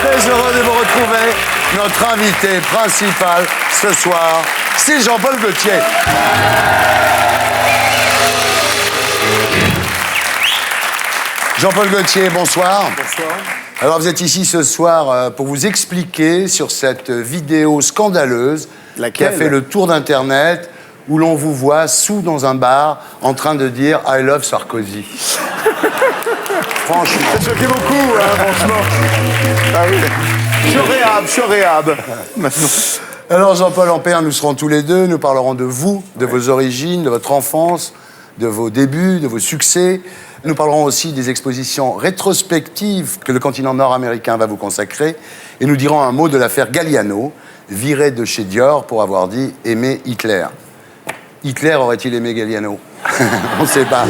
très heureux de vous retrouver. Notre invité principal ce soir, c'est Jean-Paul Gaultier. Jean-Paul Gaultier, bonsoir. Bonsoir. Alors vous êtes ici ce soir pour vous expliquer sur cette vidéo scandaleuse qui a fait le tour d'Internet où l'on vous voit sous dans un bar en train de dire « I love Sarkozy ». Franchement. Ça choquait beaucoup, hein, franchement. Ah oui. Je suis réhab. Maintenant. Alors Jean-Paul Ampère, nous serons tous les deux, nous parlerons de vous, de vos origines, de votre enfance, de vos débuts, de vos succès. Nous parlerons aussi des expositions rétrospectives que le continent nord-américain va vous consacrer. Et nous dirons un mot de l'affaire Galliano, viré de chez Dior pour avoir dit « aimer Hitler ». Hitler aurait-il aimé Galliano? On ne sait pas.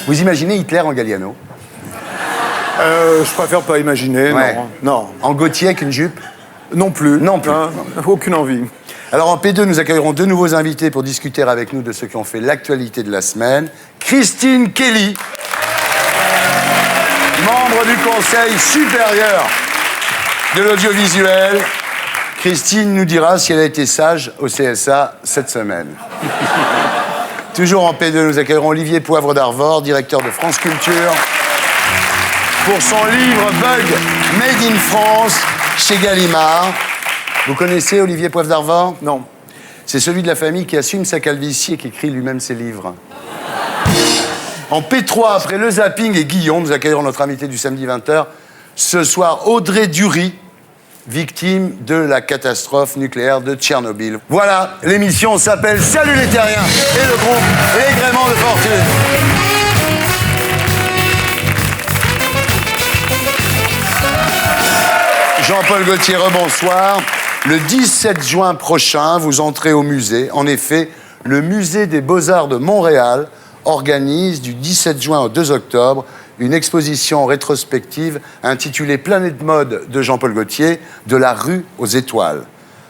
Vous imaginez Hitler en Galliano? Je préfère pas imaginer, Ouais. non. En Gaultier avec une jupe? Non plus. Non plus. Hein, aucune envie. Alors en P2, nous accueillerons deux nouveaux invités pour discuter avec nous de ceux qui ont fait l'actualité de la semaine. Christine Kelly, membre du Conseil supérieur de l'audiovisuel. Christine nous dira si elle a été sage au CSA cette semaine. Toujours en P2, nous accueillerons Olivier Poivre d'Arvor, directeur de France Culture, pour son livre Bug Made in France chez Gallimard. Vous connaissez Olivier Poivre d'Arvor? Non. C'est celui de la famille qui assume sa calvitie et qui écrit lui-même ses livres. En P3, après le zapping et Guillon, nous accueillerons notre invité du samedi 20h. Ce soir, Audrey Dury, victime de la catastrophe nucléaire de Tchernobyl. Voilà, l'émission s'appelle Salut les Terriens et le groupe Les Gréments de Fortune. Jean-Paul Gaultier, rebonsoir. Le 17 juin prochain, vous entrez au musée. En effet, le Musée des Beaux-Arts de Montréal organise du 17 juin au 2 octobre une exposition rétrospective intitulée Planète Mode de Jean-Paul Gaultier, de la rue aux étoiles.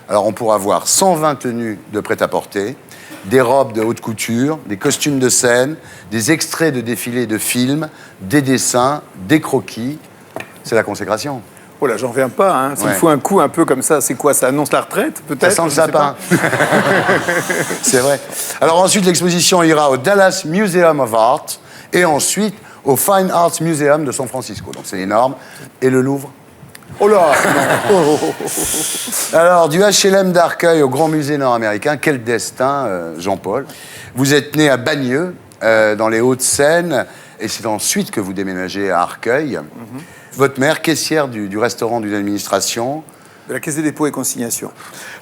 Alors on pourra voir 120 tenues de prêt-à-porter, des robes de haute couture, des costumes de scène, des extraits de défilés de films, des dessins, des croquis. C'est la consécration. Oh là, j'en reviens pas. Hein. Ça me fout un coup un peu comme ça. C'est quoi? Ça annonce la retraite, peut-être? Ça sent le sapin. C'est vrai. Alors ensuite, l'exposition ira au Dallas Museum of Art et ensuite au Fine Arts Museum de San Francisco. Donc c'est énorme. Et le Louvre? Oh là. Alors, du HLM d'Arcueil au Grand Musée nord-américain, quel destin, Jean-Paul. Vous êtes né à Bagneux, dans les Hauts-de-Seine, et c'est ensuite que vous déménagez à Arcueil. Votre mère, caissière du restaurant d'une administration. De la Caisse des dépôts et consignations.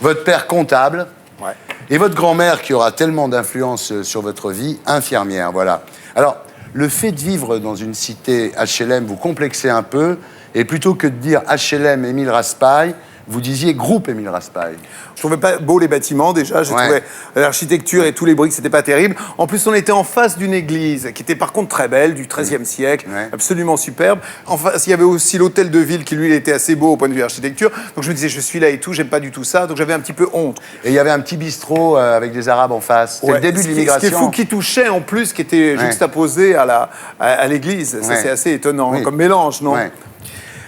Votre père, comptable. Ouais. Et votre grand-mère, qui aura tellement d'influence sur votre vie, infirmière, voilà. Alors, le fait de vivre dans une cité HLM, vous complexez un peu, et plutôt que de dire HLM Émile Raspail, vous disiez groupe Émile Raspail. Je trouvais pas beau les bâtiments, déjà. Je trouvais l'architecture et tous les briques, c'était pas terrible. En plus, on était en face d'une église qui était par contre très belle, du XIIIe siècle, absolument superbe. En face, il y avait aussi l'hôtel de ville qui, lui, il était assez beau au point de vue architecture. Donc je me disais, je suis là et tout, j'aime pas du tout ça. Donc j'avais un petit peu honte. Et il y avait un petit bistrot avec des Arabes en face. C'était le début de l'immigration. Ce qui est fou, qui touchait en plus, qui était juxtaposé à l'église. Ça, c'est assez étonnant comme mélange, non?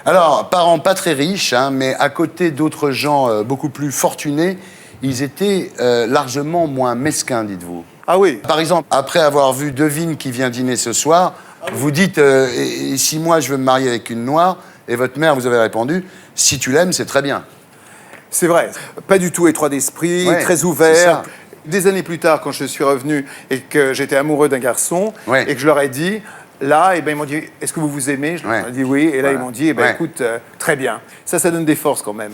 Alors, parents pas très riches, hein, mais à côté d'autres gens beaucoup plus fortunés, ils étaient largement moins mesquins, dites-vous. Ah oui. Par exemple, après avoir vu Devine qui vient dîner ce soir, vous dites et si moi je veux me marier avec une noire, et votre mère vous avez répondu, si tu l'aimes, c'est très bien. C'est vrai. Pas du tout étroit d'esprit, très ouvert. Des années plus tard, quand je suis revenu et que j'étais amoureux d'un garçon, et que je leur ai dit... Là, ils m'ont dit, est-ce que vous vous aimez? Je leur ai dit oui. Et là, ils m'ont dit, écoute, très bien. Ça donne des forces quand même.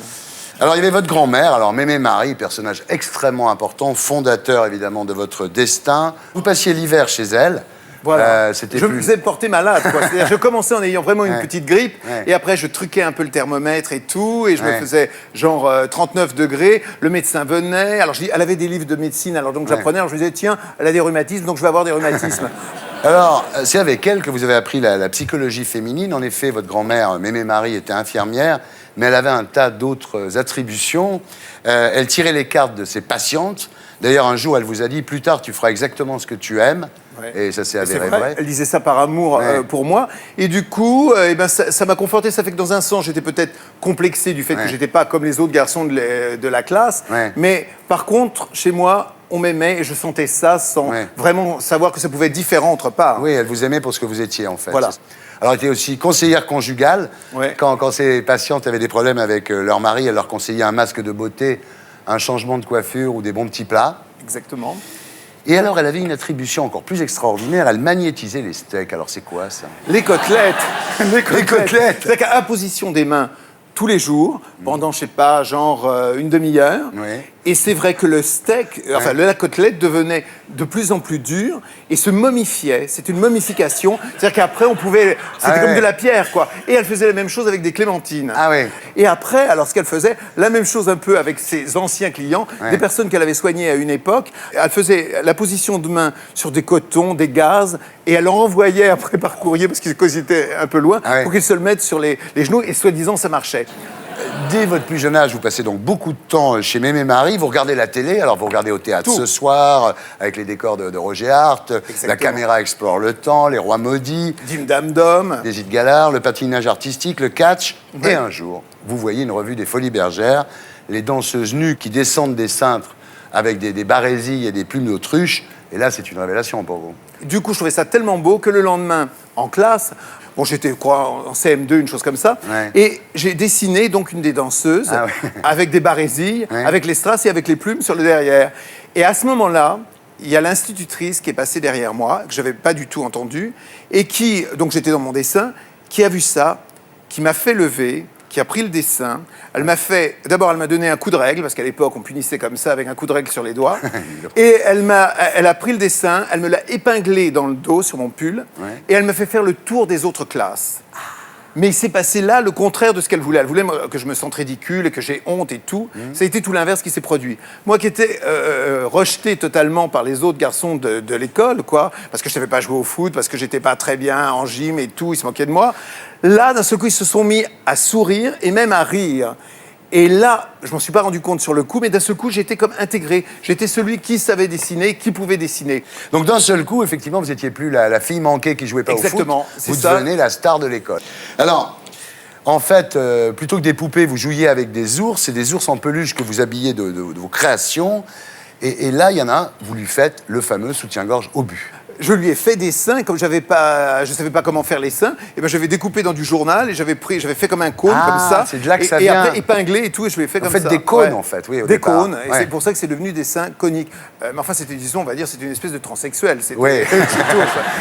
Alors, il y avait votre grand-mère, alors Mémé Marie, personnage extrêmement important, fondateur évidemment de votre destin. Vous passiez l'hiver chez elle. Voilà. Je me faisais porter malade, quoi. C'est-à-dire, je commençais en ayant vraiment une petite grippe, et après, je truquais un peu le thermomètre et tout, et je me faisais genre 39 degrés. Le médecin venait. Alors, elle avait des livres de médecine, alors donc j'apprenais. Alors, je me disais, tiens, elle a des rhumatismes, donc je vais avoir des rhumatismes. Alors, c'est avec elle que vous avez appris la psychologie féminine. En effet, votre grand-mère, Mémé Marie, était infirmière, mais elle avait un tas d'autres attributions. Elle tirait les cartes de ses patientes. D'ailleurs, un jour, elle vous a dit, plus tard, tu feras exactement ce que tu aimes. Et ça s'est avéré vrai. Elle disait ça par amour pour moi. Et du coup, ça m'a conforté. Ça fait que dans un sens, j'étais peut-être complexé du fait que j'étais pas comme les autres garçons de la classe. Mais par contre, chez moi, on m'aimait et je sentais ça sans vraiment savoir que ça pouvait être différent autre part. Oui, elle vous aimait pour ce que vous étiez, en fait. Voilà. Alors, elle était aussi conseillère conjugale. Quand ces patientes avaient des problèmes avec leur mari, elle leur conseillait un masque de beauté, un changement de coiffure ou des bons petits plats. Exactement. Et alors, elle avait une attribution encore plus extraordinaire, elle magnétisait les steaks. Alors, c'est quoi, ça? Les côtelettes. Les côtelettes. C'est-à-dire qu'à imposition des mains, tous les jours, pendant, je sais pas, genre une demi-heure. Et c'est vrai que le steak, enfin la côtelette devenait de plus en plus dure et se momifiait. C'est une momification. C'est-à-dire qu'après, on pouvait... C'était comme de la pierre, quoi. Et elle faisait la même chose avec des clémentines. Et après, alors ce qu'elle faisait, la même chose un peu avec ses anciens clients, des personnes qu'elle avait soignées à une époque. Elle faisait la position de main sur des cotons, des gazes, et elle leur envoyait après par courrier, parce qu'ils étaient un peu loin, pour qu'ils se le mettent sur les genoux, et soi-disant, ça marchait. Dès votre plus jeune âge, vous passez donc beaucoup de temps chez Mémé Marie, vous regardez la télé, alors vous regardez au théâtre Ce soir, avec les décors de Roger Hart, La caméra explore le temps, Les Rois maudits, Dim Dam Dom, Daisy de Galard, le patinage artistique, le catch, et un jour, vous voyez une revue des Folies Bergères, les danseuses nues qui descendent des cintres avec des barésilles et des plumes d'autruche, et là c'est une révélation pour vous. Du coup, je trouvais ça tellement beau que le lendemain, en classe, bon, j'étais quoi, en CM2, une chose comme ça, et j'ai dessiné donc une des danseuses avec des barésilles, avec les strass et avec les plumes sur le derrière. Et à ce moment-là, il y a l'institutrice qui est passée derrière moi, que je n'avais pas du tout entendu, et qui, donc j'étais dans mon dessin, qui a vu ça, qui m'a fait lever, qui a pris le dessin. Elle m'a fait... D'abord, elle m'a donné un coup de règle, parce qu'à l'époque, on punissait comme ça, avec un coup de règle sur les doigts. Et elle a pris le dessin, elle me l'a épinglé dans le dos, sur mon pull, et elle m'a fait faire le tour des autres classes. Mais il s'est passé là le contraire de ce qu'elle voulait. Elle voulait que je me sente ridicule et que j'ai honte et tout. Ça a été tout l'inverse qui s'est produit. Moi qui étais rejeté totalement par les autres garçons de l'école, quoi, parce que je savais pas jouer au foot, parce que j'étais pas très bien en gym et tout, ils se moquaient de moi. Là, d'un seul coup, ils se sont mis à sourire et même à rire. Et là, je m'en suis pas rendu compte sur le coup, mais d'un seul coup, j'étais comme intégré. J'étais celui qui savait dessiner, qui pouvait dessiner. Donc d'un seul coup, effectivement, vous n'étiez plus la fille manquée qui jouait pas au foot. Exactement, vous devenez la star de l'école. Alors, en fait, plutôt que des poupées, vous jouiez avec des ours, et des ours en peluche que vous habillez de vos créations. Et là, il y en a, vous lui faites le fameux soutien-gorge au but. Je lui ai fait des seins, comme je savais pas comment faire les seins, et ben j'avais découpé dans du journal et j'avais fait comme un cône comme ça. C'est de là que ça et vient. après épinglé et tout, et je lui ai fait comme ça. En fait, des cônes en fait, oui. Des cônes, et c'est pour ça que c'est devenu des seins coniques. Mais enfin, c'était, disons, on va dire, c'était une espèce de transsexuel. Oui.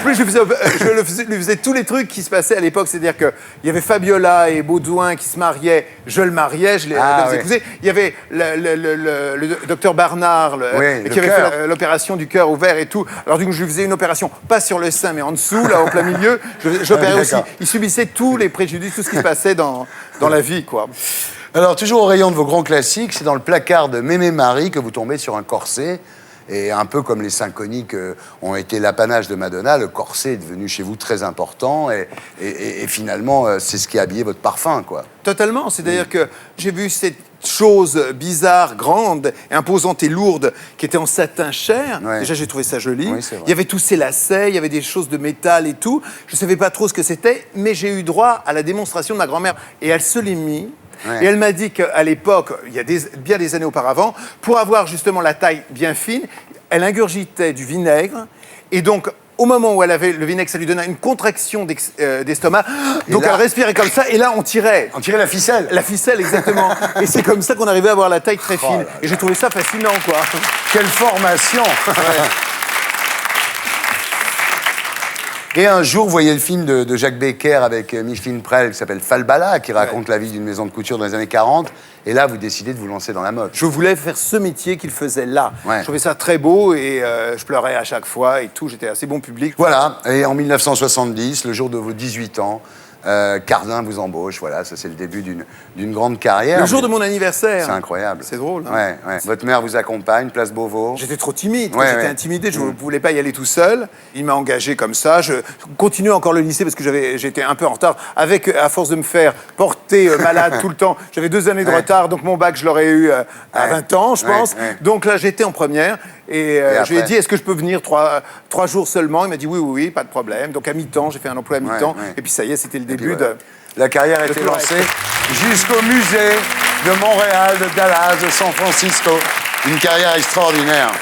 Plus je lui faisais tous les trucs qui se passaient à l'époque, c'est-à-dire que il y avait Fabiola et Baudouin qui se mariaient, je le mariais, je les épousais. Il y avait le docteur Barnard qui avait fait l'opération du cœur ouvert et tout. Alors du coup, je lui faisais une opération, pas sur le sein, mais en dessous, là, en plein milieu. J'opérais aussi. Il subissait tous les préjudices, tout ce qui se passait dans la vie, quoi. Alors, toujours au rayon de vos grands classiques, c'est dans le placard de Mémé Marie que vous tombez sur un corset. Et un peu comme les seins coniques ont été l'apanage de Madonna, le corset est devenu chez vous très important. Et finalement, c'est ce qui a habillé votre parfum, quoi. Totalement. C'est-à-dire que j'ai vu cette chose bizarre, grande, imposante et lourde, qui était en satin cher. Déjà, j'ai trouvé ça joli. Il y avait tous ces lacets, il y avait des choses de métal et tout. Je ne savais pas trop ce que c'était, mais j'ai eu droit à la démonstration de ma grand-mère. Et elle se l'est mis. Et elle m'a dit qu'à l'époque, il y a bien des années auparavant, pour avoir justement la taille bien fine, elle ingurgitait du vinaigre. Et donc, au moment où elle avait le vinaigre, ça lui donnait une contraction d'estomac. Donc, elle respirait comme ça. Et là, on tirait. On tirait la ficelle. La ficelle, exactement. Et c'est comme ça qu'on arrivait à avoir la taille très fine. Et j'ai trouvé ça fascinant, quoi. Quelle formation. Et un jour, vous voyez le film de Jacques Becker avec Micheline Prel qui s'appelle Falbala, qui raconte la vie d'une maison de couture dans les années 40. Et là, vous décidez de vous lancer dans la mode. Je voulais faire ce métier qu'il faisait là. Je trouvais ça très beau et je pleurais à chaque fois et tout. J'étais assez bon public. Voilà. Et en 1970, le jour de vos 18 ans, Cardin vous embauche, voilà, ça c'est le début d'une grande carrière. Le jour de mon anniversaire. C'est incroyable. C'est drôle. Hein. Votre mère vous accompagne, place Beauvaux. J'étais trop timide, j'étais intimidé, je ne voulais pas y aller tout seul. Il m'a engagé comme ça. Je continue encore le lycée parce que j'étais un peu en retard. À force de me faire porter malade tout le temps, j'avais 2 années de retard, donc mon bac je l'aurais eu à 20 ans, je pense. Donc là j'étais en première. Et je lui ai dit, est-ce que je peux venir 3 jours seulement? Il m'a dit oui, pas de problème. Donc à mi-temps, j'ai fait un emploi à mi-temps. Et puis ça y est, c'était le début de... La carrière était lancée jusqu'au musée de Montréal, de Dallas, de San Francisco. Une carrière extraordinaire.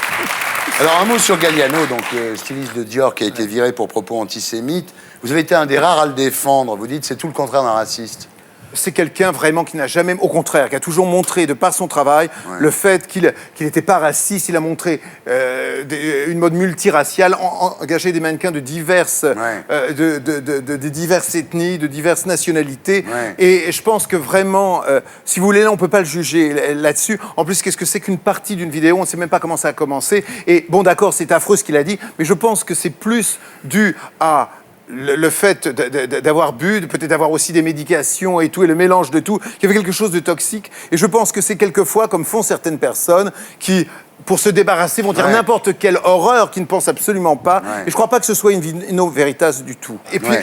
Alors, un mot sur Galliano, donc styliste de Dior qui a été viré pour propos antisémites. Vous avez été un des rares à le défendre. Vous dites c'est tout le contraire d'un raciste. C'est quelqu'un vraiment qui n'a jamais, au contraire, qui a toujours montré, de par son travail, le fait qu'il n'était pas raciste. Il a montré une mode multiraciale, engagé des mannequins de diverses, de diverses ethnies, de diverses nationalités. Et je pense que vraiment, si vous voulez, là, on ne peut pas le juger là-dessus. En plus, qu'est-ce que c'est qu'une partie d'une vidéo? On ne sait même pas comment ça a commencé. Et bon, d'accord, c'est affreux ce qu'il a dit, mais je pense que c'est plus dû à le fait d'avoir bu, peut-être d'avoir aussi des médications et tout, et le mélange de tout, qu'il y avait quelque chose de toxique. Et je pense que c'est quelquefois, comme font certaines personnes, qui, pour se débarrasser, vont dire n'importe quelle horreur qu'ils ne pensent absolument pas. Et je ne crois pas que ce soit une vino veritas du tout. Et puis,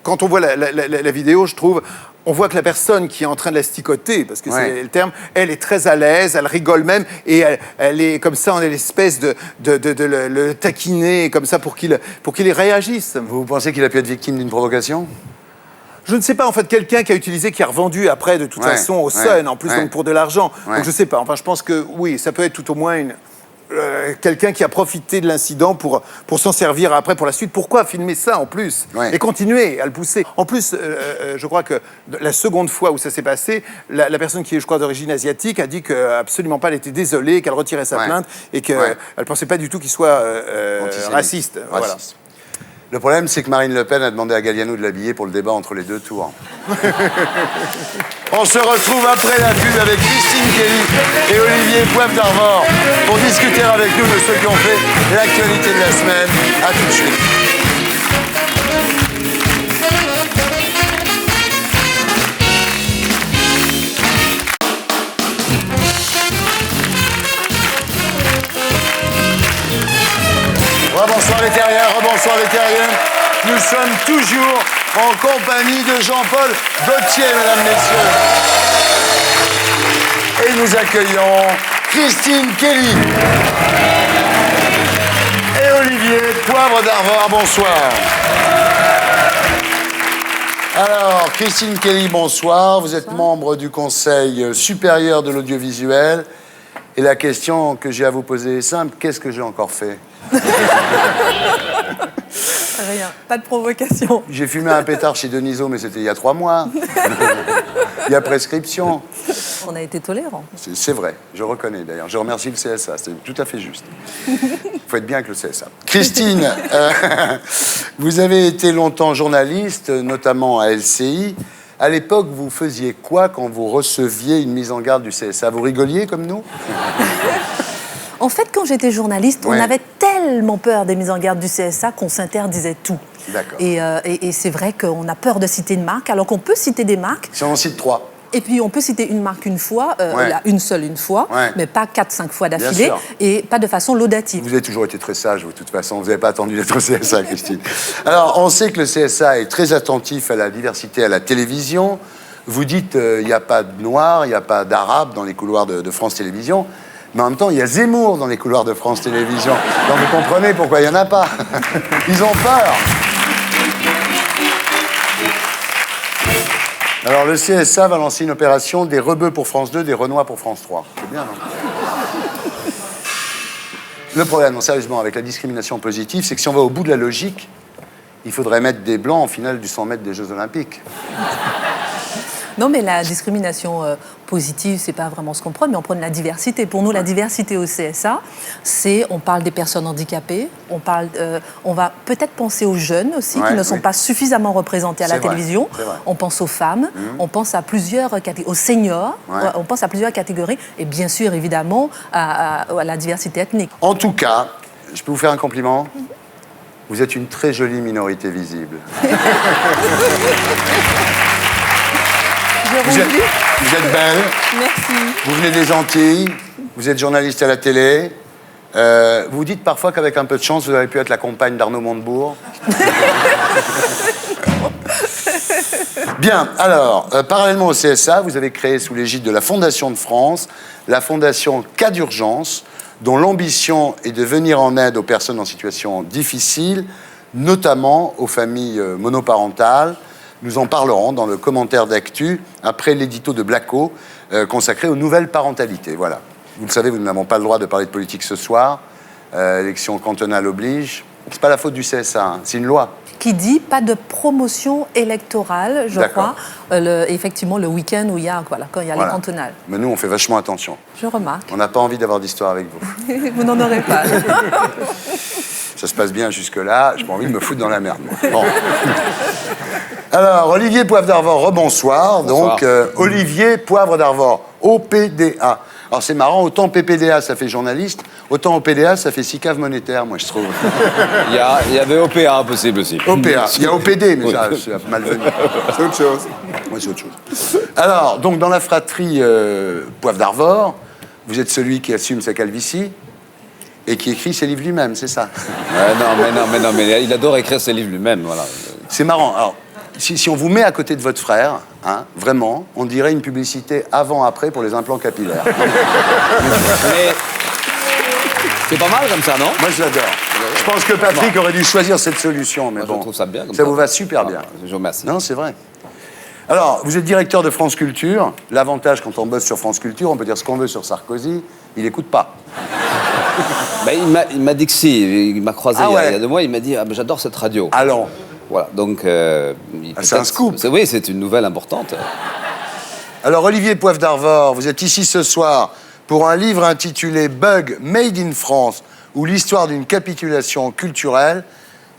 quand on voit la vidéo, je trouve... On voit que la personne qui est en train de la sticoter, parce que c'est le terme, elle est très à l'aise, elle rigole même, et elle est comme ça, on est l'espèce de le taquiner, comme ça, pour qu'il réagisse. Vous pensez qu'il a pu être victime d'une provocation? Je ne sais pas, en fait, quelqu'un qui a revendu après, de toute façon, au Sun, en plus, donc pour de l'argent. Donc je ne sais pas, enfin, je pense que, oui, ça peut être tout au moins quelqu'un qui a profité de l'incident pour s'en servir après pour la suite. Pourquoi filmer ça en plus et continuer à le pousser? En plus, je crois que la seconde fois où ça s'est passé, la personne qui est, je crois, d'origine asiatique a dit qu'absolument pas, elle était désolée, qu'elle retirait sa plainte et qu'elle ne pensait pas du tout qu'il soit raciste. Voilà. Le problème, c'est que Marine Le Pen a demandé à Galliano de l'habiller pour le débat entre les deux tours. On se retrouve après la pub avec Christine Kelly et Olivier Poivre d'Arvor pour discuter avec nous de ceux qui ont fait l'actualité de la semaine. À tout de suite. Rebonsoir les terriens, rebonsoir les terriens. Nous sommes toujours en compagnie de Jean-Paul Gaultier, mesdames, messieurs. Et nous accueillons Christine Kelly et Olivier Poivre d'Arvor. Bonsoir. Alors, Christine Kelly, bonsoir. Vous êtes membre du Conseil supérieur de l'audiovisuel. Et la question que j'ai à vous poser est simple. Qu'est-ce que j'ai encore fait? Rien, pas de provocation. J'ai fumé un pétard chez Denisot, mais c'était il y a 3 mois. Il y a prescription. On a été tolérants. C'est vrai, je reconnais d'ailleurs. Je remercie le CSA, c'est tout à fait juste. Il faut être bien avec le CSA. Christine, vous avez été longtemps journaliste, notamment à LCI. À l'époque, vous faisiez quoi quand vous receviez une mise en garde du CSA? Vous rigoliez comme nous? En fait, quand j'étais journaliste, on avait tellement peur des mises en garde du CSA qu'on s'interdisait tout. D'accord. Et c'est vrai qu'on a peur de citer une marque, alors qu'on peut citer des marques. Si on en cite 3. Et puis, on peut citer une marque une fois, une fois, mais pas 4-5 fois d'affilée, et pas de façon laudative. Vous avez toujours été très sage, vous, de toute façon. Vous n'avez pas attendu d'être au CSA, Christine. Alors, on sait que le CSA est très attentif à la diversité à la télévision. Vous dites il n'y a pas de Noirs, il n'y a pas d'Arabes dans les couloirs de France Télévisions. Mais en même temps, il y a Zemmour dans les couloirs de France Télévisions. Donc vous comprenez pourquoi il n'y en a pas. Ils ont peur. Alors le CSA va lancer une opération des rebeux pour France 2, des Renois pour France 3. C'est bien, non? Le problème, non, sérieusement, avec la discrimination positive, c'est que si on va au bout de la logique, il faudrait mettre des blancs en finale du 100 mètres des Jeux Olympiques. Non, mais la discrimination positive, c'est pas vraiment ce qu'on prône, mais on prône la diversité. Pour nous, la diversité au CSA, c'est, on parle des personnes handicapées, on va peut-être penser aux jeunes aussi, qui ne sont pas suffisamment représentés à la télévision. On pense aux femmes, on pense à plusieurs catégories, aux seniors, on pense à plusieurs catégories, et bien sûr, évidemment, à la diversité ethnique. En tout cas, je peux vous faire un compliment? Vous êtes une très jolie minorité visible. Vous êtes belle. Merci. Vous venez des Antilles. Vous êtes journaliste à la télé. Vous vous dites parfois qu'avec un peu de chance, vous auriez pu être la compagne d'Arnaud Montebourg. Bien, alors, parallèlement au CSA, vous avez créé sous l'égide de la Fondation de France la Fondation Cas d'urgence, dont l'ambition est de venir en aide aux personnes en situation difficile, notamment aux familles monoparentales. Nous en parlerons dans le commentaire d'actu, après l'édito de Blacko, consacré aux nouvelles parentalités. Voilà. Vous le savez, nous n'avons pas le droit de parler de politique ce soir. Élection cantonale oblige. C'est pas la faute du CSA, hein, c'est une loi. Qui dit pas de promotion électorale, je crois, effectivement le week-end où il y a, quand il y a les cantonales. Mais nous, on fait vachement attention. Je remarque. On n'a pas envie d'avoir d'histoire avec vous. Vous n'en aurez pas. Ça se passe bien jusque-là, j'ai pas envie de me foutre dans la merde. Bon. Alors, Olivier Poivre d'Arvor, rebonsoir. Bonsoir. Donc, Olivier Poivre d'Arvor, OPDA. Alors, c'est marrant, autant PPDA, ça fait journaliste, autant OPDA, ça fait SICAV monétaire, moi, je trouve. Il y avait OPA possible aussi. OPA. Il y a OPD, mais ça, c'est malvenu. C'est autre chose. Oui, c'est autre chose. Alors, donc, dans la fratrie Poivre d'Arvor, vous êtes celui qui assume sa calvitie et qui écrit ses livres lui-même, c'est ça? Mais il adore écrire ses livres lui-même, voilà. C'est marrant. Alors, si on vous met à côté de votre frère, hein, vraiment, on dirait une publicité avant-après pour les implants capillaires. Mais c'est pas mal comme ça, non? Moi, je l'adore. Je pense que Patrick aurait dû choisir cette solution, mais Moi, bon. je trouve ça bien comme ça vous va super bien. Je vous remercie. Non, c'est vrai. Alors, vous êtes directeur de France Culture. L'avantage, quand on bosse sur France Culture, on peut dire ce qu'on veut sur Sarkozy, il n'écoute pas. Ben, il m'a dit que si. Il m'a croisé il y a 2 mois, il m'a dit « j'adore cette radio ». Alors, Voilà, donc... c'est un scoop. Oui, c'est une nouvelle importante. alors, Olivier Poivre d'Arvor, vous êtes ici ce soir pour un livre intitulé Bug Made in France, ou l'histoire d'une capitulation culturelle.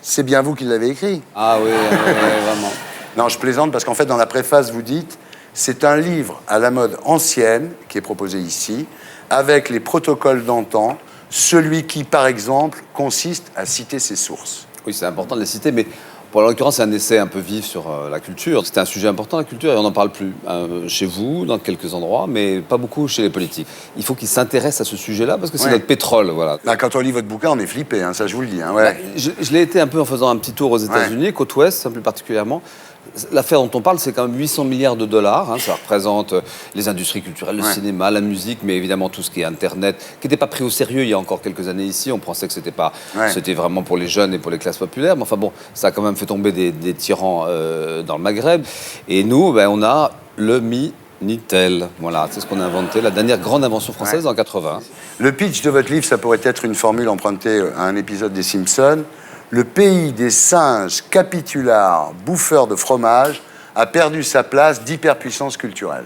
C'est bien vous qui l'avez écrit. Ah oui, vraiment. Non, je plaisante parce qu'en fait, dans la préface, vous dites c'est un livre à la mode ancienne qui est proposé ici, avec les protocoles d'antan, celui qui, par exemple, consiste à citer ses sources. Oui, c'est important de les citer, mais pour l'occurrence, c'est un essai un peu vif sur la culture. C'était un sujet important, la culture, et on n'en parle plus. Chez vous, dans quelques endroits, mais pas beaucoup chez les politiques. Il faut qu'ils s'intéressent à ce sujet-là, parce que c'est notre pétrole, voilà. Là, quand on lit votre bouquin, on est flippé, hein, ça je vous le dis. Hein, ouais. Je l'ai été un peu en faisant un petit tour aux États-Unis, côte ouest, plus particulièrement. L'affaire dont on parle, c'est quand même 800 milliards de dollars. Hein, ça représente les industries culturelles, le cinéma, la musique, mais évidemment tout ce qui est Internet, qui n'était pas pris au sérieux il y a encore quelques années ici. On pensait que c'était pas, c'était vraiment pour les jeunes et pour les classes populaires. Mais enfin bon, ça a quand même fait tomber des tyrans dans le Maghreb. Et nous, ben, on a le Minitel. Voilà, c'est ce qu'on a inventé, la dernière grande invention française en 80. Le pitch de votre livre, ça pourrait être une formule empruntée à un épisode des Simpsons. Le pays des singes capitulards, bouffeurs de fromage, a perdu sa place d'hyperpuissance culturelle.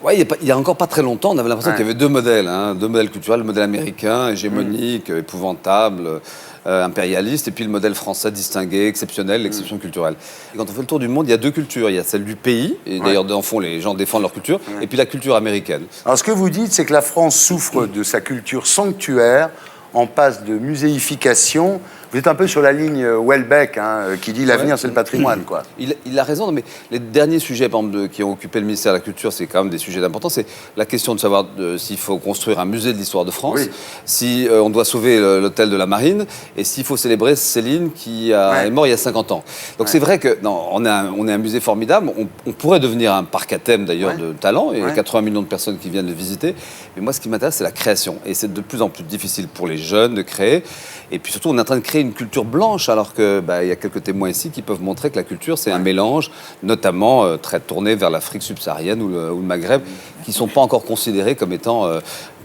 Oui, il y a encore pas très longtemps, on avait l'impression qu'il y avait 2 modèles, hein, 2 modèles culturels, le modèle américain, hégémonique, épouvantable, impérialiste, et puis le modèle français distingué, exceptionnel, l'exception culturelle. Et quand on fait le tour du monde, il y a 2 cultures. Il y a celle du pays, et d'ailleurs, dans le fond, les gens défendent leur culture, et puis la culture américaine. Alors, ce que vous dites, c'est que la France souffre de sa culture sanctuaire, en passe de muséification. Vous êtes un peu sur la ligne Welbeck, hein, qui dit l'avenir, c'est le patrimoine, quoi. Il a raison, mais les derniers sujets, par exemple, qui ont occupé le ministère de la Culture, c'est quand même des sujets d'importance. C'est la question de savoir s'il faut construire un musée de l'histoire de France, si on doit sauver l'hôtel de la Marine, et s'il faut célébrer Céline, qui est morte il y a 50 ans. Donc c'est vrai que on est un musée formidable. On pourrait devenir un parc à thème, d'ailleurs, de talent. Il y a 80 millions de personnes qui viennent le visiter. Mais moi, ce qui m'intéresse, c'est la création. Et c'est de plus en plus difficile pour les jeunes de créer. Et puis surtout, on est en train de créer une culture blanche, alors qu'il y a quelques témoins ici qui peuvent montrer que la culture, c'est un mélange, notamment très tourné vers l'Afrique subsaharienne ou le Maghreb, qui ne sont pas encore considérés comme étant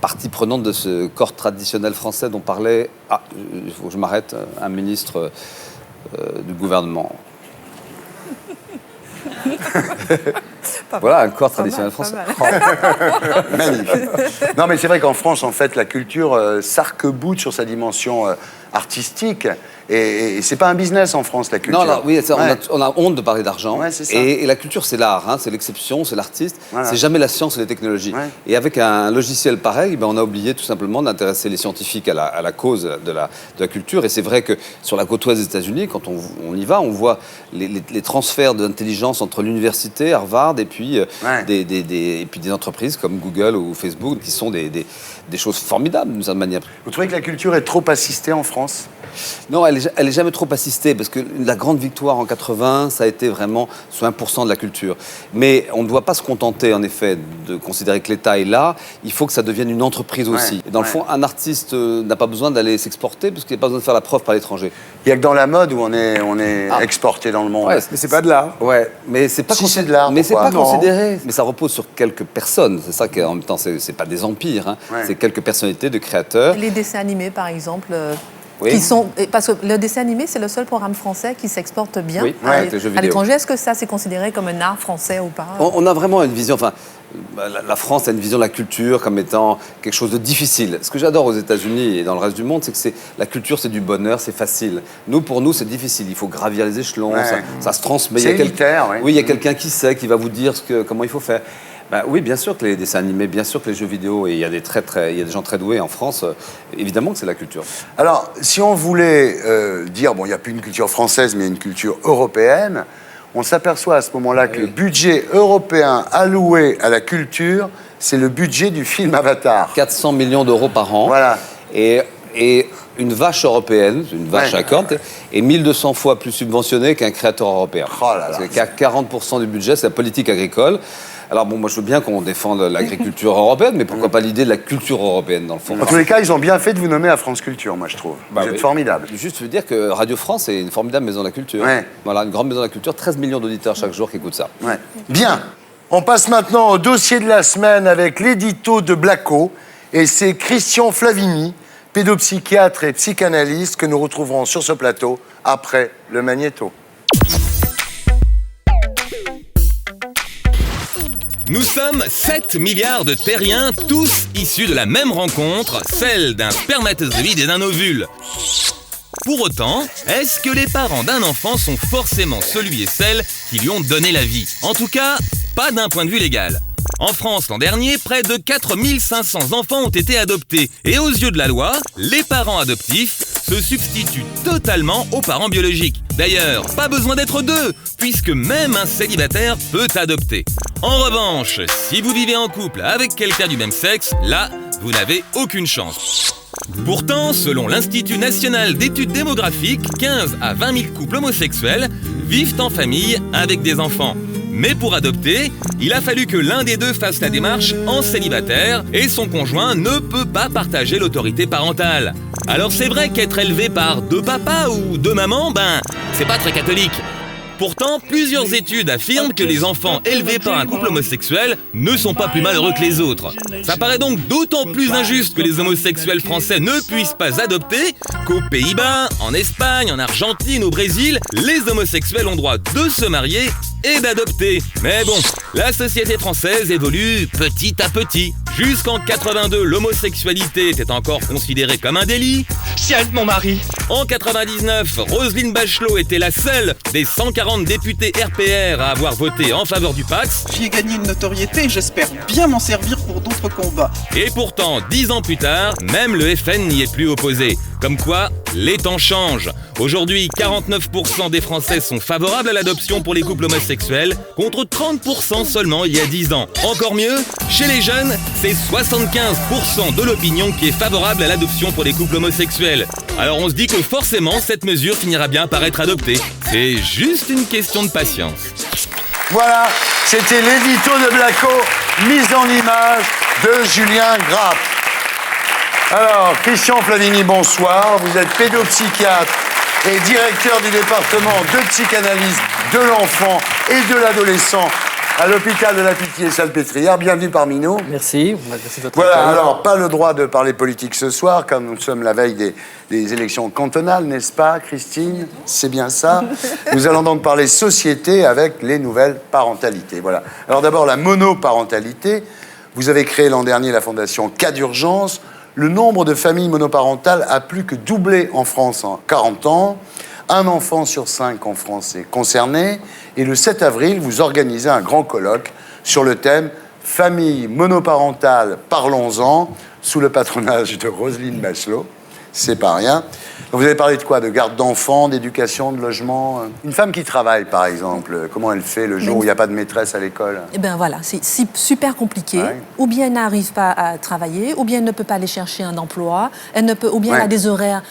partie prenante de ce corps traditionnel français dont parlait, il faut que je m'arrête, un ministre du gouvernement. Voilà, un corps traditionnel français. Magnifique. Non, mais c'est vrai qu'en France, en fait, la culture s'arc-boute sur sa dimension artistique. Et c'est pas un business en France, la culture. Non, là, oui, on a honte de parler d'argent. Ouais, c'est ça. Et la culture, c'est l'art, hein, c'est l'exception, c'est l'artiste. Voilà. C'est jamais la science et les technologies. Ouais. Et avec un logiciel pareil, on a oublié tout simplement d'intéresser les scientifiques à la cause de la culture. Et c'est vrai que sur la côte ouest des États-Unis, quand on y va, on voit les transferts d'intelligence entre l'université, Harvard et puis, et puis des entreprises comme Google ou Facebook qui sont des choses formidables d'une certaine manière. Vous trouvez que la culture est trop assistée en France ? Non, elle est jamais trop assistée parce que la grande victoire en 80, ça a été vraiment sur 1% de la culture. Mais on ne doit pas se contenter, en effet, de considérer que l'État est là. Il faut que ça devienne une entreprise aussi. Et dans le fond, un artiste n'a pas besoin d'aller s'exporter parce qu'il n'a pas besoin de faire la preuve par l'étranger. Il n'y a que dans la mode où on est exporté dans le monde. Ouais, mais c'est pas de l'art. Ouais, mais c'est pas c'est de l'art. Mais c'est pas Non. considéré. Mais ça repose sur quelques personnes. C'est ça qu'en même temps, c'est pas des empires. Hein. C'est quelques personnalités de créateurs. Les dessins animés, par exemple. Oui. Qui sont, parce que le dessin animé, c'est le seul programme français qui s'exporte bien avec les jeux à vidéo. l'étranger. Est-ce que ça, c'est considéré comme un art français ou pas? On a vraiment une vision, enfin, la France a une vision de la culture comme étant quelque chose de difficile. Ce que j'adore aux États-Unis et dans le reste du monde, c'est que la culture, c'est du bonheur, c'est facile. Pour nous, c'est difficile. Il faut gravir les échelons, ça se transmet. C'est élitaire, Oui, il y a quelqu'un qui sait, qui va vous dire comment il faut faire. Oui, bien sûr que les dessins animés, bien sûr que les jeux vidéo, et il y a des gens très doués en France, évidemment que c'est la culture. Alors, si on voulait dire, il n'y a plus une culture française, mais une culture européenne, on s'aperçoit à ce moment-là que le budget européen alloué à la culture, c'est le budget du film Avatar. 400 millions d'euros par an. Voilà. Et une vache européenne, une vache à cornes, est 1200 fois plus subventionnée qu'un créateur européen. Oh là là. Parce qu'à 40% du budget, c'est la politique agricole. Alors moi je veux bien qu'on défende l'agriculture européenne, mais pourquoi pas l'idée de la culture européenne dans le fond. En tous les cas, ils ont bien fait de vous nommer à France Culture, moi je trouve. Vous êtes formidable. Juste veux dire que Radio France est une formidable maison de la culture. Voilà, une grande maison de la culture, 13 millions d'auditeurs chaque jour qui écoutent ça. Bien, on passe maintenant au dossier de la semaine avec l'édito de Blacko, et c'est Christian Flavini, pédopsychiatre et psychanalyste, que nous retrouverons sur ce plateau après le magnéto. Nous sommes 7 milliards de terriens, tous issus de la même rencontre, celle d'un spermatozoïde et d'un ovule. Pour autant, est-ce que les parents d'un enfant sont forcément celui et celle qui lui ont donné la vie? En tout cas, pas d'un point de vue légal. En France, l'an dernier, près de 4500 enfants ont été adoptés. Et aux yeux de la loi, les parents adoptifs se substituent totalement aux parents biologiques. D'ailleurs, pas besoin d'être deux, puisque même un célibataire peut adopter. En revanche, si vous vivez en couple avec quelqu'un du même sexe, là, vous n'avez aucune chance. Pourtant, selon l'Institut national d'études démographiques, 15 à 20 000 couples homosexuels vivent en famille avec des enfants. Mais pour adopter, il a fallu que l'un des deux fasse la démarche en célibataire et son conjoint ne peut pas partager l'autorité parentale. Alors c'est vrai qu'être élevé par deux papas ou deux mamans, c'est pas très catholique. Pourtant, plusieurs études affirment que les enfants élevés par un couple homosexuel ne sont pas plus malheureux que les autres. Ça paraît donc d'autant plus injuste que les homosexuels français ne puissent pas adopter qu'aux Pays-Bas, en Espagne, en Argentine, au Brésil, les homosexuels ont droit de se marier et d'adopter. Mais bon, la société française évolue petit à petit. Jusqu'en 82, l'homosexualité était encore considérée comme un délit. Ciel de mon mari. En 99, Roselyne Bachelot était la seule des 140 députés RPR à avoir voté en faveur du Pacs. J'y ai gagné une notoriété et j'espère bien m'en servir pour d'autres combats. Et pourtant, 10 ans plus tard, même le FN n'y est plus opposé. Comme quoi, les temps changent. Aujourd'hui, 49% des Français sont favorables à l'adoption pour les couples homosexuels, contre 30% seulement il y a 10 ans. Encore mieux, chez les jeunes, c'est 75% de l'opinion qui est favorable à l'adoption pour les couples homosexuels. Alors on se dit que forcément, cette mesure finira bien par être adoptée. C'est juste une question de patience. Voilà, c'était l'édito de Blacko, mise en image de Julien Grapp. Alors, Christian Flavini, bonsoir. Vous êtes pédopsychiatre et directeur du département de psychanalyse de l'enfant et de l'adolescent à l'hôpital de la Pitié-Salpêtrière. Bienvenue parmi nous. Merci, merci de votre Voilà, accueil. alors, pas le droit de parler politique ce soir, comme nous sommes la veille des élections cantonales, n'est-ce pas, Christine? C'est bien ça. Nous allons donc parler société avec les nouvelles parentalités. Voilà. Alors d'abord, la monoparentalité. Vous avez créé l'an dernier la fondation Cas d'urgence. Le nombre de familles monoparentales a plus que doublé en France en 40 ans. Un enfant sur 5 en France est concerné. Et le 7 avril, vous organisez un grand colloque sur le thème « Famille monoparentale, parlons-en » sous le patronage de Roselyne Bachelot. c'est pas rien. Donc vous avez parlé de quoi? De garde d'enfants, d'éducation, de logement. Une femme qui travaille, par exemple, comment elle fait le jour où il n'y a pas de maîtresse à l'école? Eh bien voilà, c'est super compliqué. Ouais. Ou bien elle n'arrive pas à travailler, ou bien elle ne peut pas aller chercher un emploi, elle ne peut, ou bien elle a des horaires